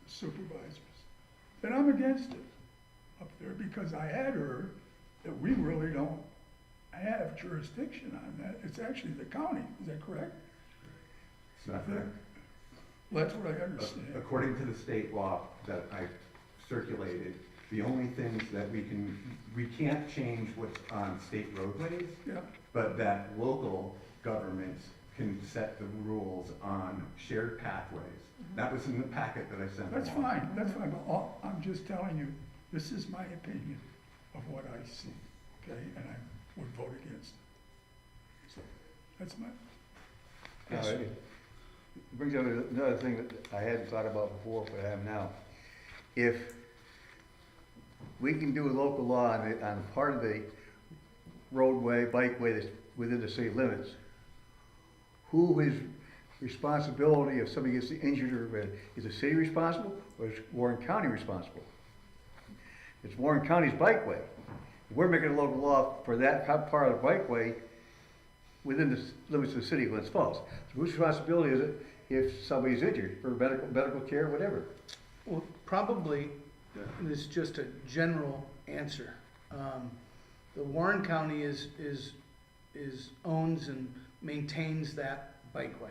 supervisors that I'm against it up there, because I had heard that we really don't have jurisdiction on that. It's actually the county, is that correct? It's not fair. That's what I understand. According to the state law that I circulated, the only things that we can't change what's on state roadways, Yeah, but that local governments can set the rules on shared pathways. That was in the packet that I sent that's along. fine, but I'm just telling you, this is my opinion of what I see, okay? And I would vote against it. So, that's my, It brings up another thing that I hadn't thought about before, but I have now. If we can do a local law on part of the roadway, bikeway that's within the city limits, who is responsibility if somebody gets injured or is the city responsible or is Warren County responsible? It's Warren County's bikeway. We're making a local law for that part of the bikeway within the limits of the city of Glens Falls. So whose responsibility is it if somebody's injured for medical care, whatever? Well, probably, it's just a general answer. The Warren County owns and maintains that bikeway.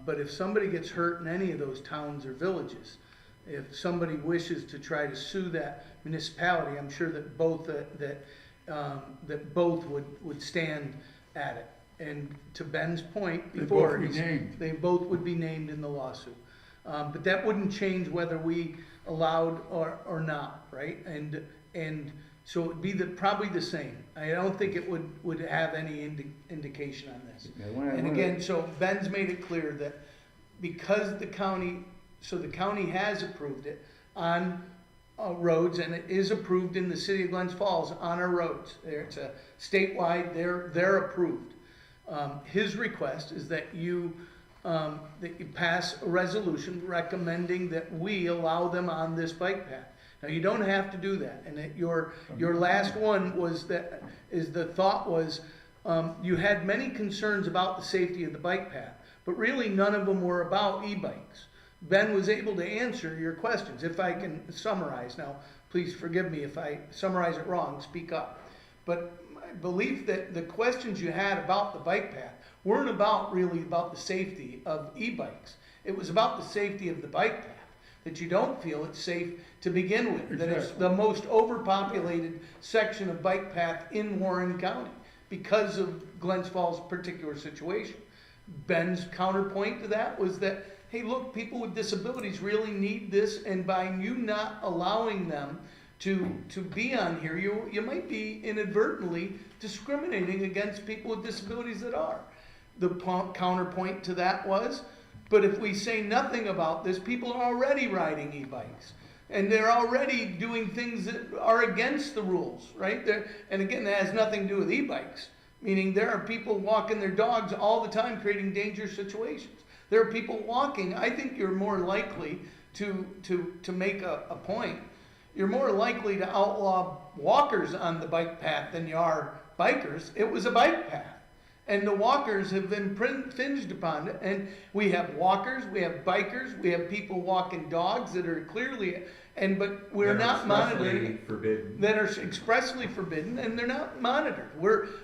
But if somebody gets hurt in any of those towns or villages, if somebody wishes to try to sue that municipality, I'm sure that both that that both would stand at it. And to Ben's point They before, both be named. they both would be named in the lawsuit. But that wouldn't change whether we allowed or not, right? And so it'd be probably the same. I don't think it would have any indication on this. Yeah, when I- And when I- again, so Ben's made it clear that because the county has approved it on roads, and it is approved in the city of Glens Falls on our roads. It's a statewide, they're approved. His request is that you pass a resolution recommending that we allow them on this bike path. Now, you don't have to do that, and that your last one was the thought was, you had many concerns about the safety of the bike path, but really none of them were about e-bikes. Ben was able to answer your questions, if I can summarize. Now, please forgive me if I summarize it wrong, speak up. But my belief that the questions you had about the bike path weren't really about the safety of e-bikes. It was about the safety of the bike path, that you don't feel it's safe to begin with, that it's the most overpopulated section of bike path in Warren County because of Glens Falls' particular situation. Ben's counterpoint to that was that, hey, look, people with disabilities really need this, and by you not allowing them to be on here, you might be inadvertently discriminating against people with disabilities that are. The counterpoint to that was, but if we say nothing about this, people are already riding e-bikes. And they're already doing things that are against the rules, right? And again, that has nothing to do with e-bikes. Meaning there are people walking their dogs all the time, creating dangerous situations. There are people walking. I think you're more likely to make a point. You're more likely to outlaw walkers on the bike path than you are bikers. It was a bike path. And the walkers have been infringed upon it. And we have walkers, we have bikers, we have people walking dogs that are clearly, but we're not monitoring. Forbidden. That are expressly forbidden, and they're not monitored.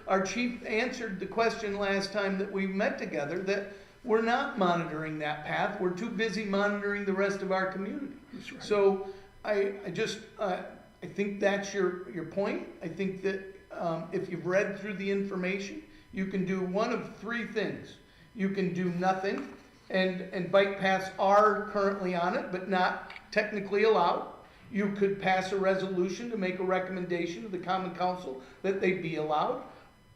Our chief answered the question last time that we met together that we're not monitoring that path. We're too busy monitoring the rest of our community. That's right. So I think that's your point. I think that if you've read through the information, you can do one of three things. You can do nothing, and bike paths are currently on it, but not technically allowed. You could pass a resolution to make a recommendation to the Common Council that they be allowed,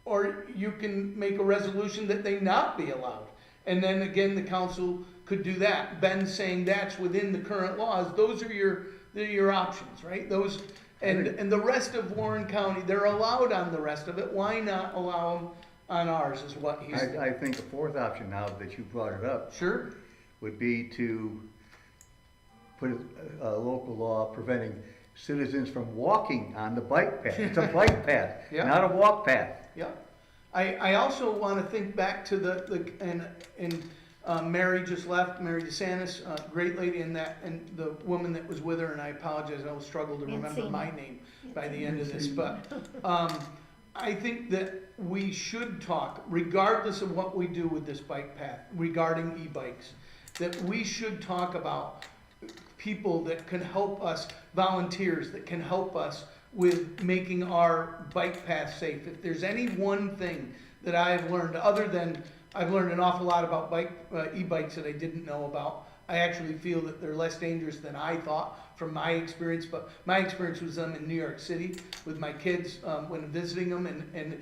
or you can make a resolution that they not be allowed. And then again, the council could do that. Ben's saying that's within the current laws. Those are your options, right? Those, and the rest of Warren County, they're allowed on the rest of it. Why not allow them on ours is what he's saying. I think the fourth option, now that you brought it up, Sure. would be to put a local law preventing citizens from walking on the bike path. It's a bike path, Yeah. not a walk path. Yeah. I also want to think back to Mary just left, Mary DeSantis, great lady, and the woman that was with her, and I apologize, I'll struggle to remember Mancini. my name by the end of this, but I think that we should talk, regardless of what we do with this bike path, regarding e-bikes, that we should talk about people that can help us, volunteers that can help us with making our bike path safe. If there's any one thing that I've learned, other than I've learned an awful lot about e-bikes that I didn't know about. I actually feel that they're less dangerous than I thought from my experience, but my experience was them in New York City with my kids when visiting them, and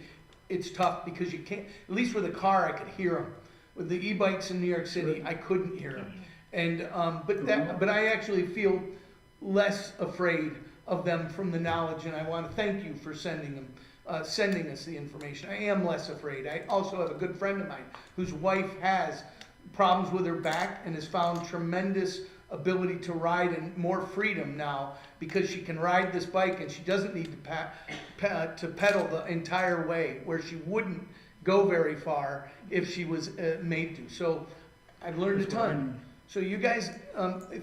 it's tough because you can't, at least with a car I could hear them. With the e-bikes in New York City, I couldn't hear them. And, but I actually feel less afraid of them from the knowledge, and I want to thank you for sending us the information. I am less afraid. I also have a good friend of mine whose wife has problems with her back and has found tremendous ability to ride and more freedom now because she can ride this bike and she doesn't need to pedal the entire way, where she wouldn't go very far if she was made to. So I've learned a ton. So you guys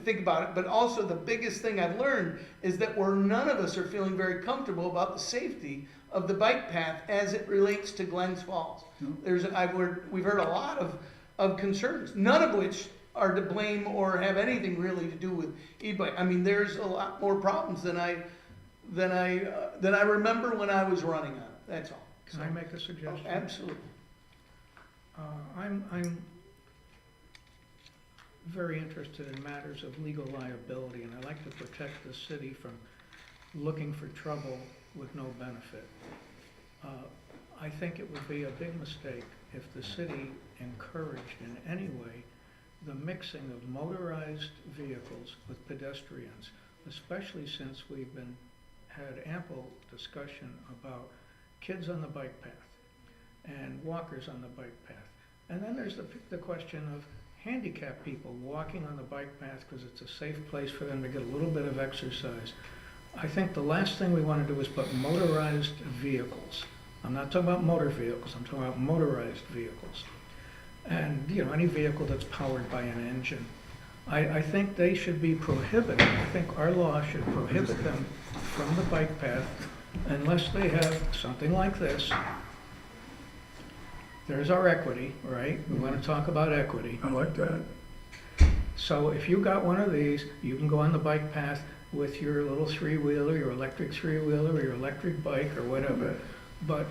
think about it, but also the biggest thing I've learned is that none of us are feeling very comfortable about the safety of the bike path as it relates to Glens Falls. We've heard a lot of concerns, none of which are to blame or have anything really to do with e-bike. I mean, there's a lot more problems than than I remember when I was running on it, that's all. Can I make a Oh, suggestion? absolutely. I'm very interested in matters of legal liability, and I like to protect the city from looking for trouble with no benefit. I think it would be a big mistake if the city encouraged in any way the mixing of motorized vehicles with pedestrians, especially since we've had ample discussion about kids on the bike path and walkers on the bike path. And then there's the question of handicapped people walking on the bike path because it's a safe place for them to get a little bit of exercise. I think the last thing we want to do is put motorized vehicles. I'm not talking about motor vehicles, I'm talking about motorized vehicles. And, you know, any vehicle that's powered by an engine. I think they should be prohibited. I think our law should prohibit them from the bike path unless they have something like this. There's our equity, right? We want to talk about equity. I like that. So if you got one of these, you can go on the bike path with your little three-wheeler, your electric three-wheeler, or your electric bike, or whatever. But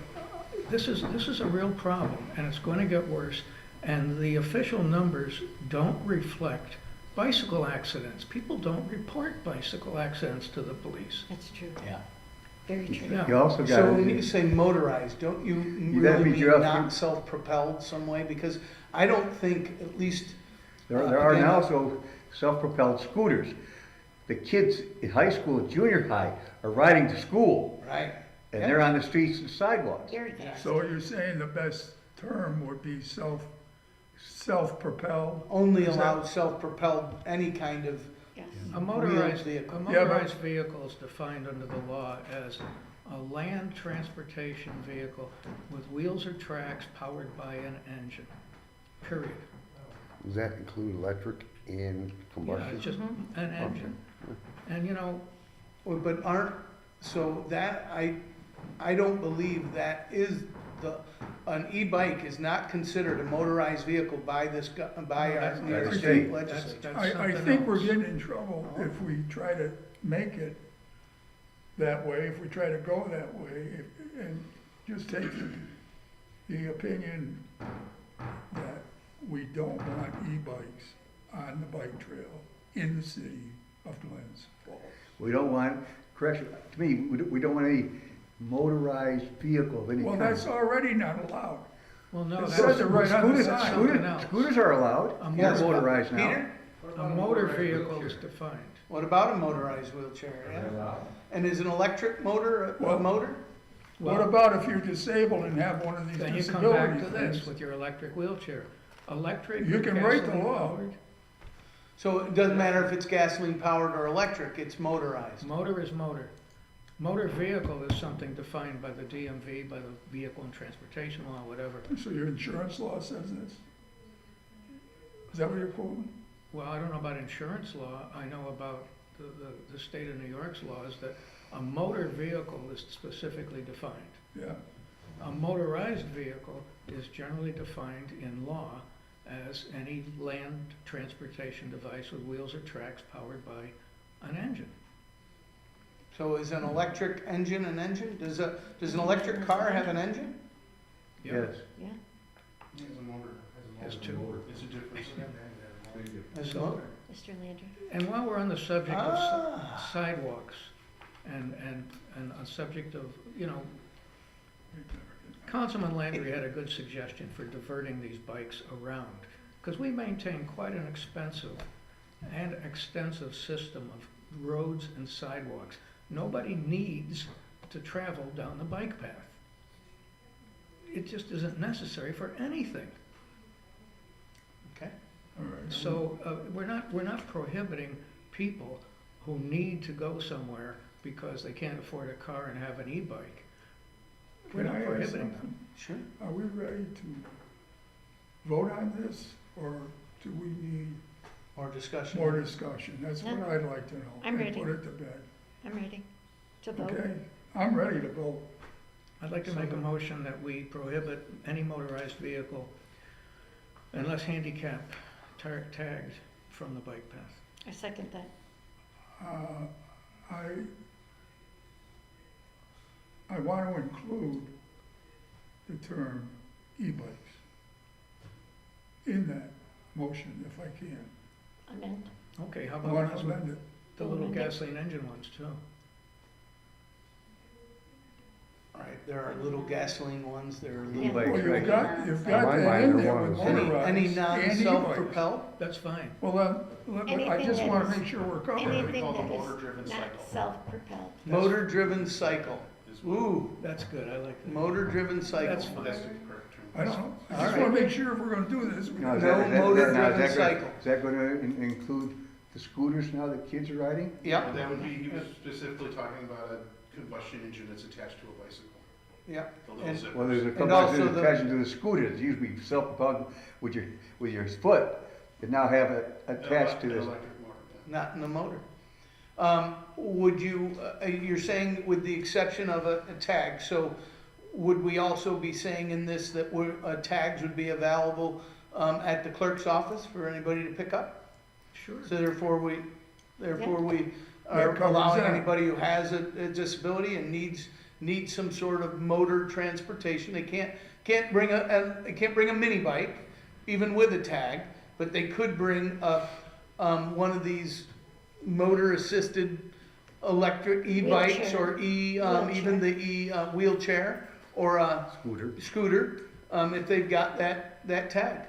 this is a real problem, and it's going to get worse. And the official numbers don't reflect bicycle accidents. People don't report bicycle accidents to the police. That's true. Yeah. Very true. Yeah. You also got. So when you say motorized, don't you gotta really be mean careful. not self-propelled some way? Because I don't think, at least. There are again, now also self-propelled scooters. The kids in high school and junior high are riding to school, Right. and they're on the streets and sidewalks. Very fast. So you're saying the best term would be self-propelled? Only Is that- allow self-propelled, any kind of, Yes. A motorized vehicle. vehicle is defined under the law as a land transportation vehicle with wheels or tracks powered by an engine, period. Does that include electric and Yeah, combustion? it's just an engine. And you know, well, but aren't, so that, I don't believe that is an e-bike is not considered a motorized vehicle by by our that's- New York that's- State that's- legislature. that's I something think we're else. getting in trouble if we try to make it that way, if we try to go that way, and just take the opinion that we don't want e-bikes on the bike trail in the city of Glens Falls. We don't want, correction, to me, we don't want any motorized vehicle of any Well, kind. that's already not allowed. well, no, It that's says it right on the Scooters- side. something else. Scooters are allowed, A they're motor- motorized now. Peter, A motor vehicle is defined. what about a motorized wheelchair? Yeah. And is an electric motor a Well, motor? What about if you're disabled and have one of these Then you come back disability to this things? with your electric wheelchair. Electric. You can write the gasoline law. powered. So it doesn't matter if it's gasoline powered or electric, it's motorized. Motor is motor. Motor vehicle is something defined by the DMV, by the Vehicle and Transportation Law, whatever. So your insurance law says this? Is that what you're quoting? Well, I don't know about insurance law. I know about the state of New York's laws that a motor vehicle is specifically defined. Yeah. A motorized vehicle is generally defined in law as any land transportation device with wheels or tracks powered by an engine. So is an electric engine an engine? Does an electric car have an engine? Yeah. Yes. Yeah. Has two. It's a difference. As a So- motor? Mr. Landry? And while we're on the subject of Ah. sidewalks and a subject of, you know, Councilman Landry had a good suggestion for diverting these bikes around, because we maintain quite an expensive and extensive system of roads and sidewalks. Nobody needs to travel down the bike path. It just isn't necessary for anything. Okay. All right. So, we're not prohibiting people who need to go somewhere because they can't afford a car and have an e-bike. We're Can not I ask prohibiting them. something? Sure. Are we ready to vote on this, or do we need More discussion? more discussion? That's what No. I'd like to know. I'm and ready. Put it to bed. I'm ready to vote. Okay? I'm ready to vote. I'd like to make a motion that we prohibit any motorized vehicle unless handicapped tagged from the bike path. I second that. I I want to include the term e-bikes in that motion if I can. Amend. Okay, how I want about to amend it. the little gasoline engine ones too? All right, there are little gasoline ones, there are Yeah. little. E-bikes, Well, right? you've In got my that mind, in they're there one with of the same. Any motorized and e-bikes. non-self-propelled? That's fine. Well, I Anything just that want to is- make sure we're covered. Anything call the that motor-driven is not cycle. self-propelled. Motor-driven cycle. Is- Ooh, That's good, I like that. motor-driven cycle. That's fine. That's the correct term. I don't know, I All just right. want to make sure if we're going to do this. we Now, is do that- it. is that- now, motor-driven is that gonna- cycle. Is that gonna include the scooters now that kids are riding? Yep, That would be, he was specifically talking about a combustion engine that's attached to a bicycle. yep. The little And- zippers. Well, there's a And couple also of the- attachment to the scooter, it's usually self-propelled with your foot, but now have it attached to An this. electric motor, yeah. Not in the motor. Would you, you're saying with the exception of a tag, so would we also be saying in this that tags would be available at the clerk's office for anybody to pick up? Sure. So therefore we That are covers allowing that. anybody who has a disability and needs some sort of motor transportation, they can't bring they can't bring a mini bike, even with a tag, but they could bring one of these motor assisted electric e-bikes or even the wheelchair or a scooter, if they've got that tag.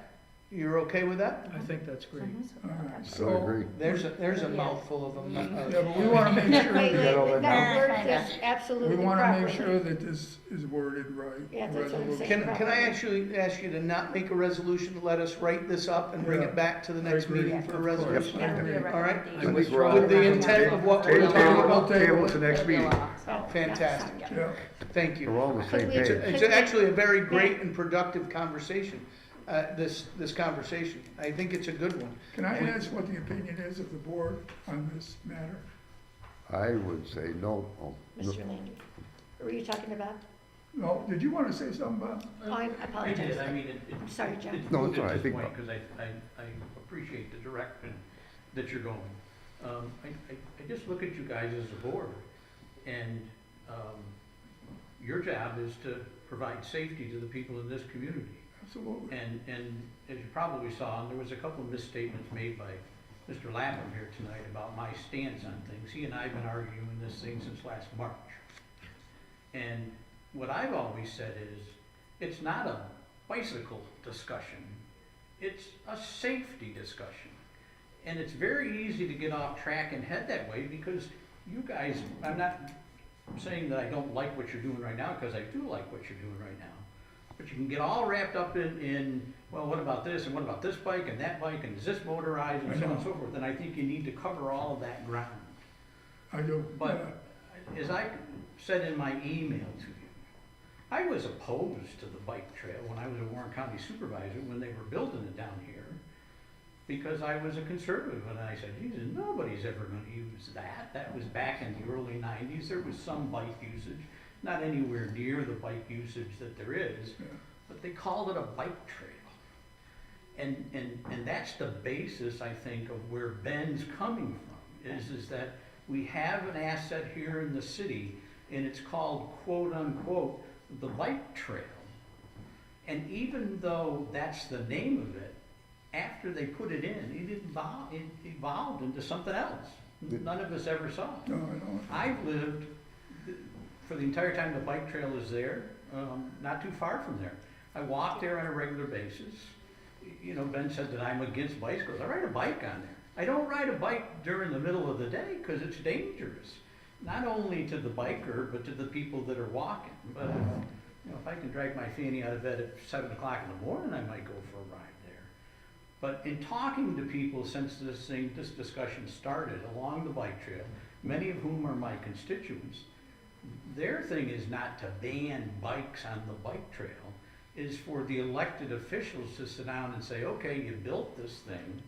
You're okay with that? I think that's great. All right, I so, agree. There's a mouthful of them. yeah, but we want to make sure, Wait, that- all wait, that that down. word is we absolutely want to make properly. sure that this is worded right. Yeah, that's what I'm Resolution. saying. Can I actually ask you to not make a resolution, to let us write this up and bring Yeah. it back to the next I agree. meeting for a Of course. resolution? I agree. All right? I think we're all- With the intent of what we're Table, talking about? table to next meeting. Fantastic. Yeah, Thank you. We're all on the same Could we- page. It's actually a very great and productive conversation, this conversation. I think it's a good one. can I ask what the opinion is of the board on this matter? I would say no. Oh, no. Mr. Landry, were you talking about? No, did you want to say something, Bob? Oh, I I apologize. did, I mean, I'm sorry, John. it's No, moved it's all right. I at this think- point, because I appreciate the direction that you're going. I just look at you guys as a board, and, your job is to provide safety to the people in this community. Absolutely. And as you probably saw, and there was a couple of misstatements made by Mr. Lapham here tonight about my stance on things. He and I have been arguing this thing since last March. And what I've always said is, it's not a bicycle discussion, it's a safety discussion. And it's very easy to get off track and head that way because you guys, I'm not saying that I don't like what you're doing right now, because I do like what you're doing right now. But you can get all wrapped up in, well, what about this, and what about this bike, and that bike, and is this motorized, and so on and so forth, and I think you need to cover all of that ground. I do. But, as I said in my email to you, I was opposed to the bike trail when I was a Warren County supervisor, when they were building it down here, because I was a conservative, and I said, Jesus, nobody's ever gonna use that. That was back in the early 90s, there was some bike usage, not anywhere near the bike usage that there is, Yeah. but they called it a bike trail. And that's the basis, I think, of where Ben's coming from, is that we have an asset here in the city, and it's called, quote unquote, the bike trail. And even though that's the name of it, after they put it in, it evolved into something else. None of us ever saw it. No, I don't. I've lived, for the entire time the bike trail is there, not too far from there. I walk there on a regular basis. You know, Ben said that I'm against bicycles. I ride a bike on there. I don't ride a bike during the middle of the day because it's dangerous. Not only to the biker, but to the people that are walking. But if I can drag my fanny out of bed at 7 o'clock in the morning, I might go for a ride there. But in talking to people since this discussion started along the bike trail, many of whom are my constituents, their thing is not to ban bikes on the bike trail, is for the elected officials to sit down and say, okay, you built this thing.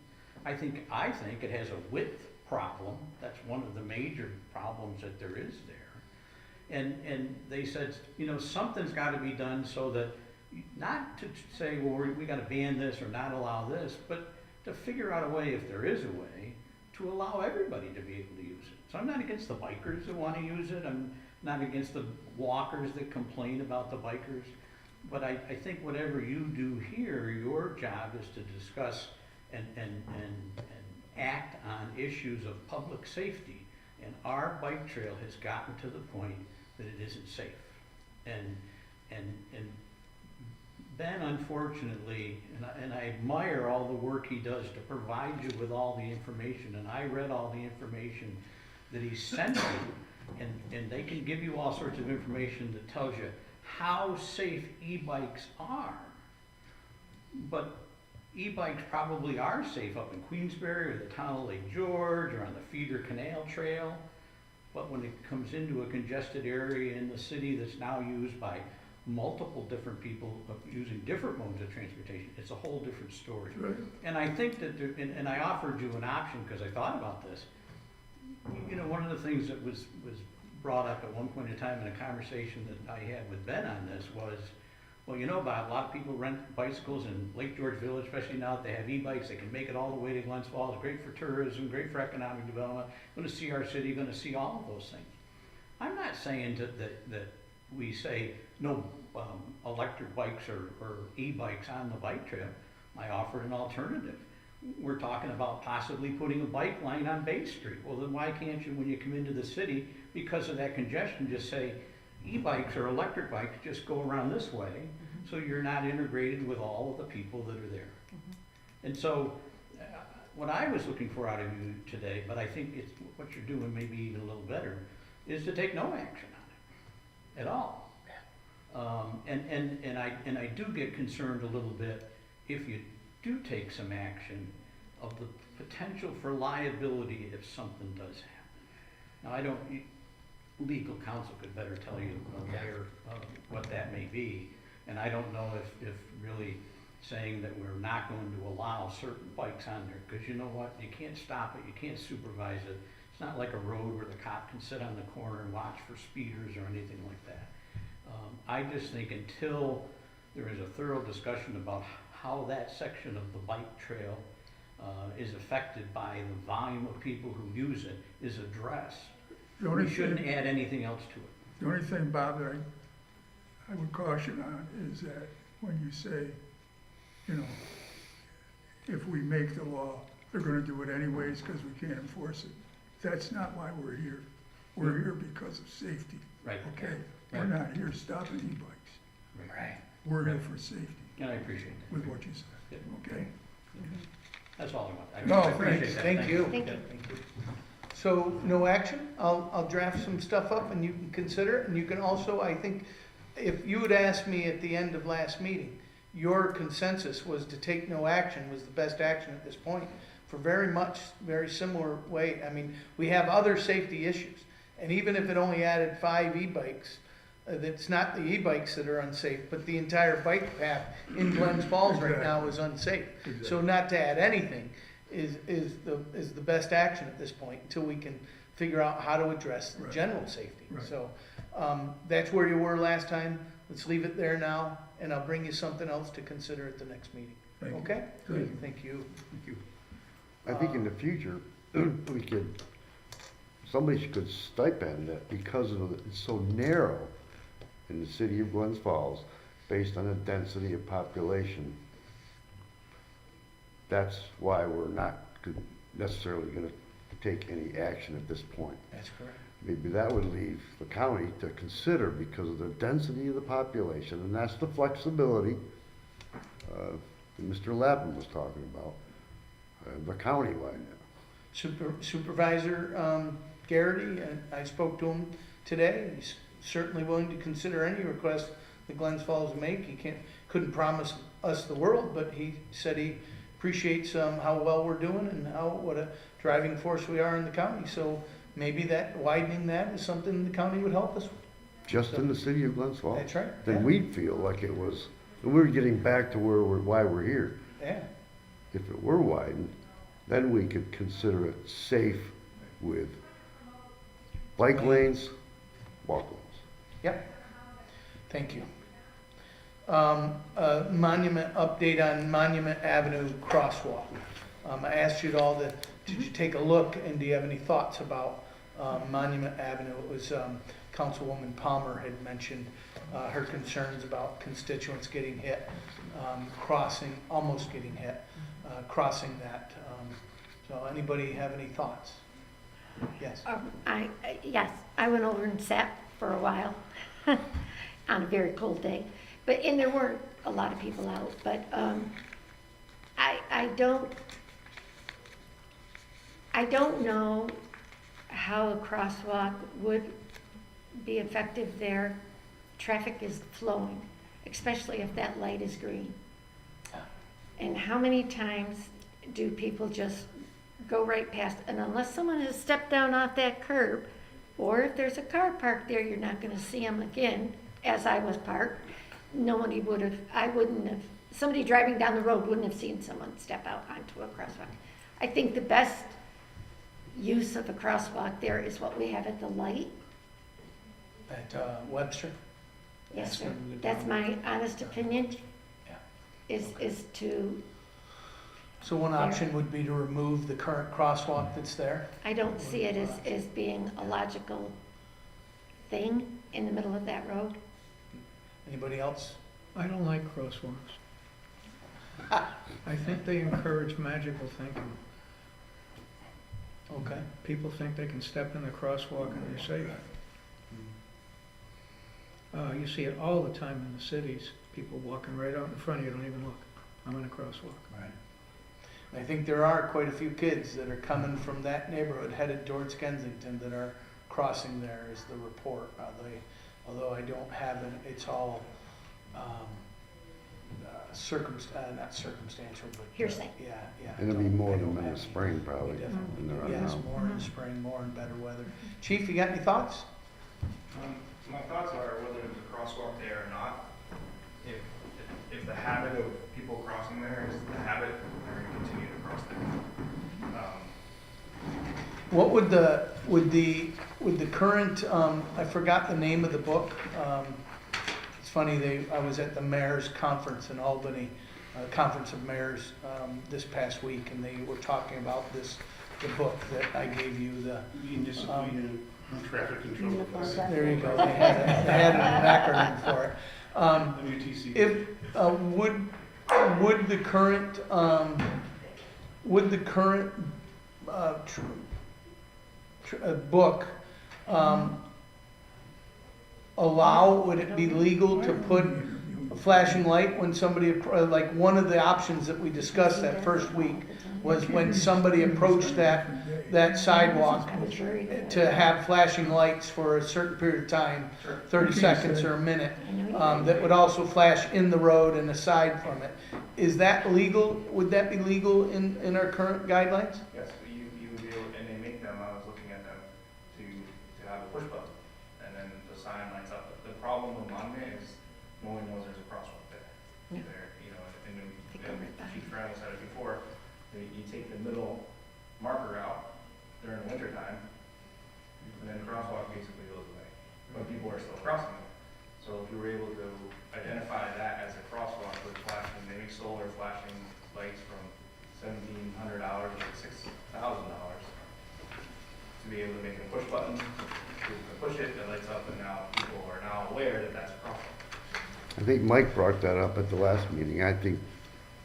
I think it has a width problem. That's one of the major problems that there is there. And they said, something's got to be done so that, not to say, well, we got to ban this or not allow this, but to figure out a way, if there is a way, to allow everybody to be able to use it. So I'm not against the bikers that wanna use it, I'm not against the walkers that complain about the bikers. But I think whatever you do here, your job is to discuss and act on issues of public safety. And our bike trail has gotten to the point that it isn't safe. And Ben, unfortunately, and I admire all the work he does to provide you with all the information, and I read all the information that he sent you, and they can give you all sorts of information that tells you how safe e-bikes are. But e-bikes probably are safe up in Queensbury or the town of Lake George or on the Feeder Canal Trail. But when it comes into a congested area in the city that's now used by multiple different people using different modes of transportation, it's a whole different story. Right. And I think that, and I offered you an option because I thought about this. You know, one of the things that was brought up at one point in time in a conversation that I had with Ben on this was, well, you know, Bob, a lot of people rent bicycles in Lake George Village, especially now that they have e-bikes, they can make it all the way to Glens Falls, great for tourism, great for economic development, going to see our city, going to see all of those things. I'm not saying that we say no electric bikes or e-bikes on the bike trail. I offered an alternative. We're talking about possibly putting a bike line on Bay Street. Well, then why can't you, when you come into the city, because of that congestion, just say e-bikes or electric bikes just go around this way, so you're not integrated with all of the people that are there. And so, what I was looking for out of you today, but I think it's what you're doing maybe even a little better, is to take no action on it at all. And I do get concerned a little bit if you do take some action of the potential for liability if something does happen. Now, I don't, legal counsel could better tell you there what that may be, and I don't know if really saying that we're not going to allow certain bikes on there, because you know what, you can't stop it, you can't supervise it. It's not like a road where the cop can sit on the corner and watch for speeders or anything like that. I just think until there is a thorough discussion about how that section of the bike trail is affected by the volume of people who use it is addressed, we shouldn't add anything else to it. The only thing, Bob, that I would caution on is that when you say, you know, if we make the law, they're gonna do it anyways because we can't enforce it. That's not why we're here. We're here because of safety. Right. Okay? Right. We're not here stopping e-bikes. Right. We're here for safety, And I appreciate that. with what you said, Yeah. okay? That's all I want. No, I appreciate thanks. that. Thank you. Thank you. So, no action, I'll draft some stuff up and you can consider it, and you can also, I think, if you had asked me at the end of last meeting, your consensus was to take no action was the best action at this point, for very similar way. I mean, we have other safety issues, and even if it only added 5 e-bikes, it's not the e-bikes that are unsafe, but the entire bike path in Glens Falls right now is unsafe. So not to add anything is the best action at this point until we can figure out how to address the general safety. Right. So that's where you were last time. Let's leave it there now, and I'll bring you something else to consider at the next meeting. Thank you. Okay? Good. Thank you. Thank you. I think in the future, somebody could stipend it because it's so narrow in the city of Glens Falls, based on the density of population. That's why we're not necessarily gonna take any action at this point. That's correct. Maybe that would leave the county to consider because of the density of the population, and that's the flexibility that Mr. Lapham was talking about, the countywide now. Supervisor Garrity, I spoke to him today. He's certainly willing to consider any request that Glens Falls make. He couldn't promise us the world, but he said he appreciates how well we're doing and what a driving force we are in the county. So maybe widening that is something the county would help us with. Just in the city of Glens Falls? That's right. Then yeah. we'd feel like it was, we're getting back to why we're here. Yeah. If it were widened, then we could consider it safe with bike lanes, walk lanes. Yep. Thank you. Monument update on Monument Avenue crosswalk. I asked you all to did you take a look, and do you have any thoughts about Monument Avenue? It was Councilwoman Palmer had mentioned her concerns about constituents getting hit, almost getting hit, crossing that. So anybody have any thoughts? Yes. Yes, I went over and sat for a while on a very cold day, and there weren't a lot of people out, but I don't know how a crosswalk would be effective there. Traffic is flowing, especially if that light is green. And how many times do people just go right past? And unless someone has stepped down off that curb, or if there's a car parked there, you're not gonna see them again, as I was parked. Somebody driving down the road wouldn't have seen someone step out onto a crosswalk. I think the best use of a crosswalk there is what we have at the light. At Webster? Yes, sir. when we go That's down. my honest opinion, Yeah. is to, So one option would be to remove the current crosswalk that's there? I don't see it as being a logical thing in the middle of that road. Anybody else? I don't like crosswalks. I think they encourage magical thinking. Okay. People think they can step in the crosswalk and they're safe. You see it all the time in the cities, people walking right out in front of you, don't even look. I'm in a crosswalk. Right. I think there are quite a few kids that are coming from that neighborhood headed towards Kensington that are crossing there, is the report. Although I don't have it, it's all not circumstantial, but. Hearsay. Yeah. And it'll be I more don't than in have the any. spring probably, We definitely- than there are Yes, now. more in the spring, more in better weather. Chief, you got any thoughts? My thoughts are whether there's a crosswalk there or not. If the habit of people crossing there is the habit, they're going to continue to cross there. What would the current, I forgot the name of the book. It's funny, I was at the mayor's conference in Albany, Conference of Mayors, this past week, and they were talking about the book that I gave you, Indiscipline and traffic control. there you go, they had an acronym for it. WTC. If, would the current book would it be legal to put a flashing light when somebody, like one of the options that we discussed that first week was when somebody approached that sidewalk to have flashing lights for a certain period of time, 30 seconds or a minute, that would also flash in the road and aside from it. Is that legal? Would that be legal in our current guidelines? Yes, you would be able, and they make them, I was looking at them, to have a push button, and then the sign lights up. The problem with Monument is no one knows there's a crosswalk there. Yeah. And Chief Reynolds said it before, you take the middle marker out during the winter time, and then the crosswalk basically goes away. But people are still crossing it. So if you were able to identify that as a crosswalk with flashing, they make solar flashing lights from $1,700 to $6,000 to be able to make a push button, you can push it, it lights up, and now people are now aware that that's a crosswalk. I think Mike brought that up at the last meeting.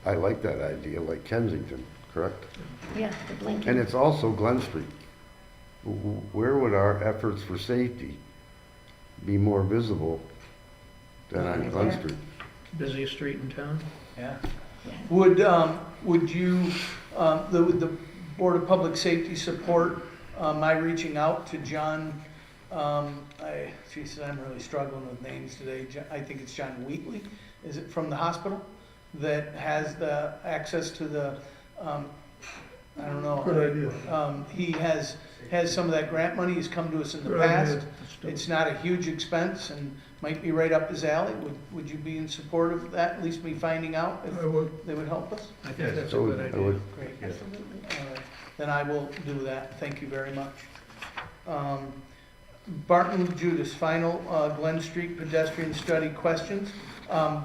I like that idea, like Kensington, correct? Yeah, the blinking. And it's also Glen Street. Where would our efforts for safety be more visible than on Glen Street? Busiest street in town? Yeah. Yeah. Would you, the Board of Public Safety support my reaching out to John, I'm really struggling with names today. I think it's John Wheatley, is it from the hospital? That has the access to the, I don't know. Good idea. He has some of that grant money, he's come to us in the Good idea. past. It's not a huge expense and might be right up his alley. Would you be in support of that, at least me finding out if I would. they would help us? I think that's a So good I idea. would- Great. Absolutely. All right. Then I will do that. Thank you very much. Barton Judas, final Glen Street pedestrian study questions.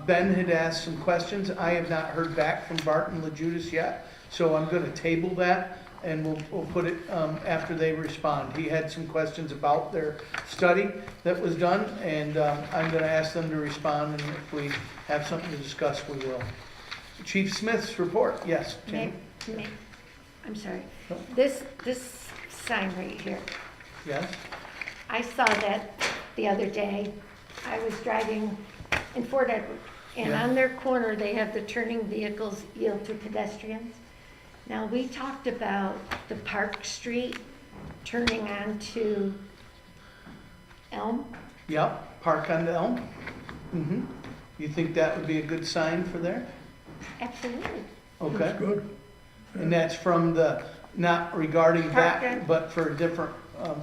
Ben had asked some questions. I have not heard back from Barton LaJudas yet, so I'm going to table that and we'll put it, after they respond. He had some questions about their study that was done, and, I'm gonna ask them to respond, and if we have something to discuss, we will. Chief Smith's report, yes, May, Tammy? may, I'm sorry. No. This sign right here, Yes? I saw that the other day. I was driving in Fort Edward, and Yeah. on their corner, they have the turning vehicles yield to pedestrians. Now, we talked about the Park Street turning onto Elm. Yep, park on the Elm. Mm-hmm. You think that would be a good sign for there? Absolutely. Okay. That's good. And that's from the, not regarding Park that, on- but for a different,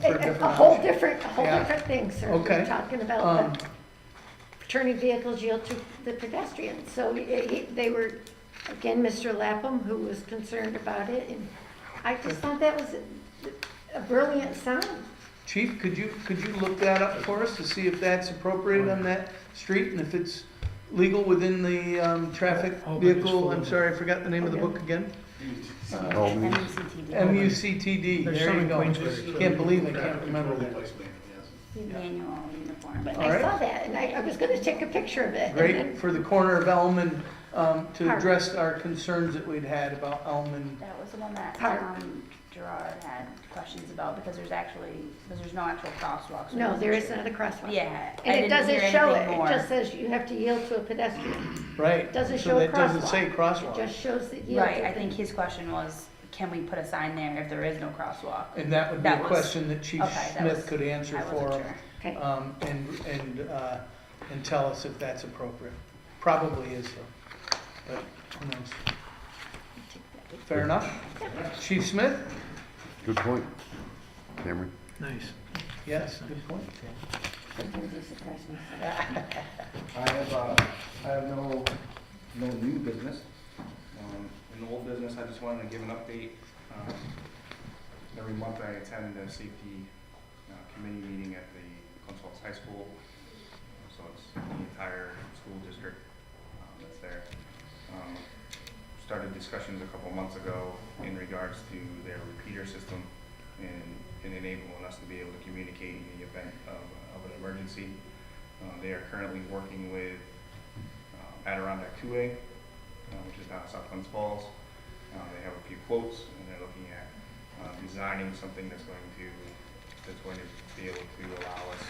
for a different A whole option. different, Yeah. thing, sir. Okay. We're talking about Um, the turning vehicles yield to the pedestrians. So they were, again, Mr. Lapham, who was concerned about it, and I just thought that was a brilliant sign. Chief, could you look that up for us to see if that's appropriate on that street and if it's legal within the, traffic Albany is full vehicle? I'm of sorry, I forgot the name of the Okay. book again. Oh, MUCTD, There's there some you in go. Queensbury, too. Can't believe I can't remember that. Place man, yes. Manual uniform. But All I right. saw that, and I was gonna take a picture of it. and Great, then- for the corner of Elm and, to Park. address our concerns that we'd had about Elm and, That was the one that Park. Gerard had questions about because there's no actual crosswalk. so I No, wasn't there is sure. not a crosswalk. Yeah. I And it didn't doesn't hear show anything it, more. it just says you have to yield to a pedestrian. right? Doesn't So show a that doesn't say It crosswalk. just shows that yield. Right, to I think his question was, can we put a sign there if there is no crosswalk? And that would be a That was- question that Chief okay, that Smith was- could answer I for wasn't him. sure. Okay. And tell us if that's appropriate. Probably is though, but who knows? Fair enough? Chief Smith? good point. Cameron? Nice. Yes, good point. Sometimes you surprise me. I have no new business. In the old business, I just wanted to give an update. Every month I attend a safety committee meeting at the Glens High School. So it's the entire school district that's there. Started discussions a couple months ago in regards to their repeater system and enabling us to be able to communicate in the event of an emergency. They are currently working with Adirondack 2A, which is down South Glens Falls. They have a few quotes, and they're looking at designing something that's going to be able to allow us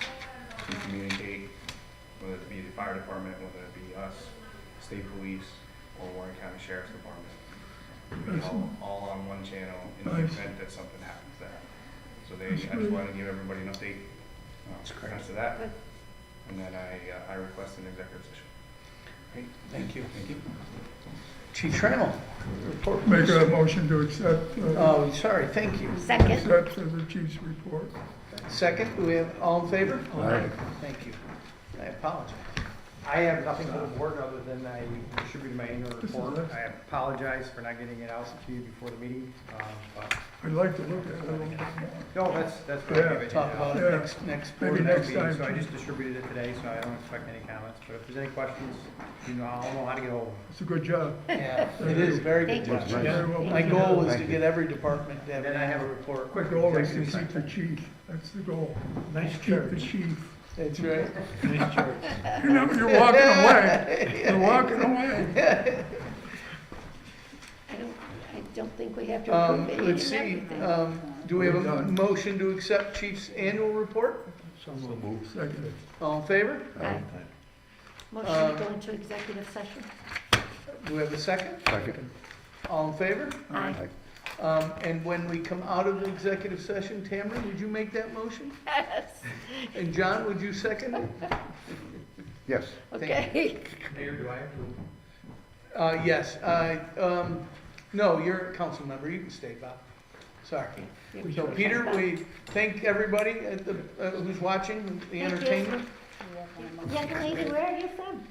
to communicate, whether it be the fire department, whether it be us, state police, or Warren County Sheriff's Department. Be all on one channel in the Nice. event that something happens there. So I That's just good. wanted to give everybody an update great. as to that. Good. And then I request an executive session. Great, thank you. Thank you. Chief Trammell, report. Make please. a motion to accept, Oh, sorry, thank you. Second. accept the chief's report. Second, do we have, all in favor? Aye. Thank you. I apologize. I have nothing for the board other than I distributed my annual This is report. it. I apologize for not getting it out to you before the meeting, but, I'd like to look at it a little bit more. no, that's what Yeah. I give it. Talk about Yeah. it next Maybe board next meeting. time. So I just distributed it today, so I don't expect any comments, but if there's any questions, I'll know how to get hold of them. It's a good job. Yeah, it is very good. Thank job. you. Very well My put goal was to Thank you. get every department to have And an then I have a annual report. The goal is to Executive keep the chief. That's the goal. Nice Keep church. the chief. That's right. Nice church. You're walking away. You're walking away. I don't think we have to approve any Let's and see, everything. do we have a We're done. motion to accept Chief's annual report? So moved. Second. All in favor? Aye. Motion to go into executive session. Do we have a second? Second. All in favor? Aye. And when we come out of the executive session, Tamara, would you make that motion? Yes. And John, would you second it? Yes. Okay. Mayor, do I have to? Yes, no, you're a council member, you can stay, Bob. Sorry. So Peter, we thank everybody at the, who's watching, the Thank you. entertainment. Young lady, where are you from?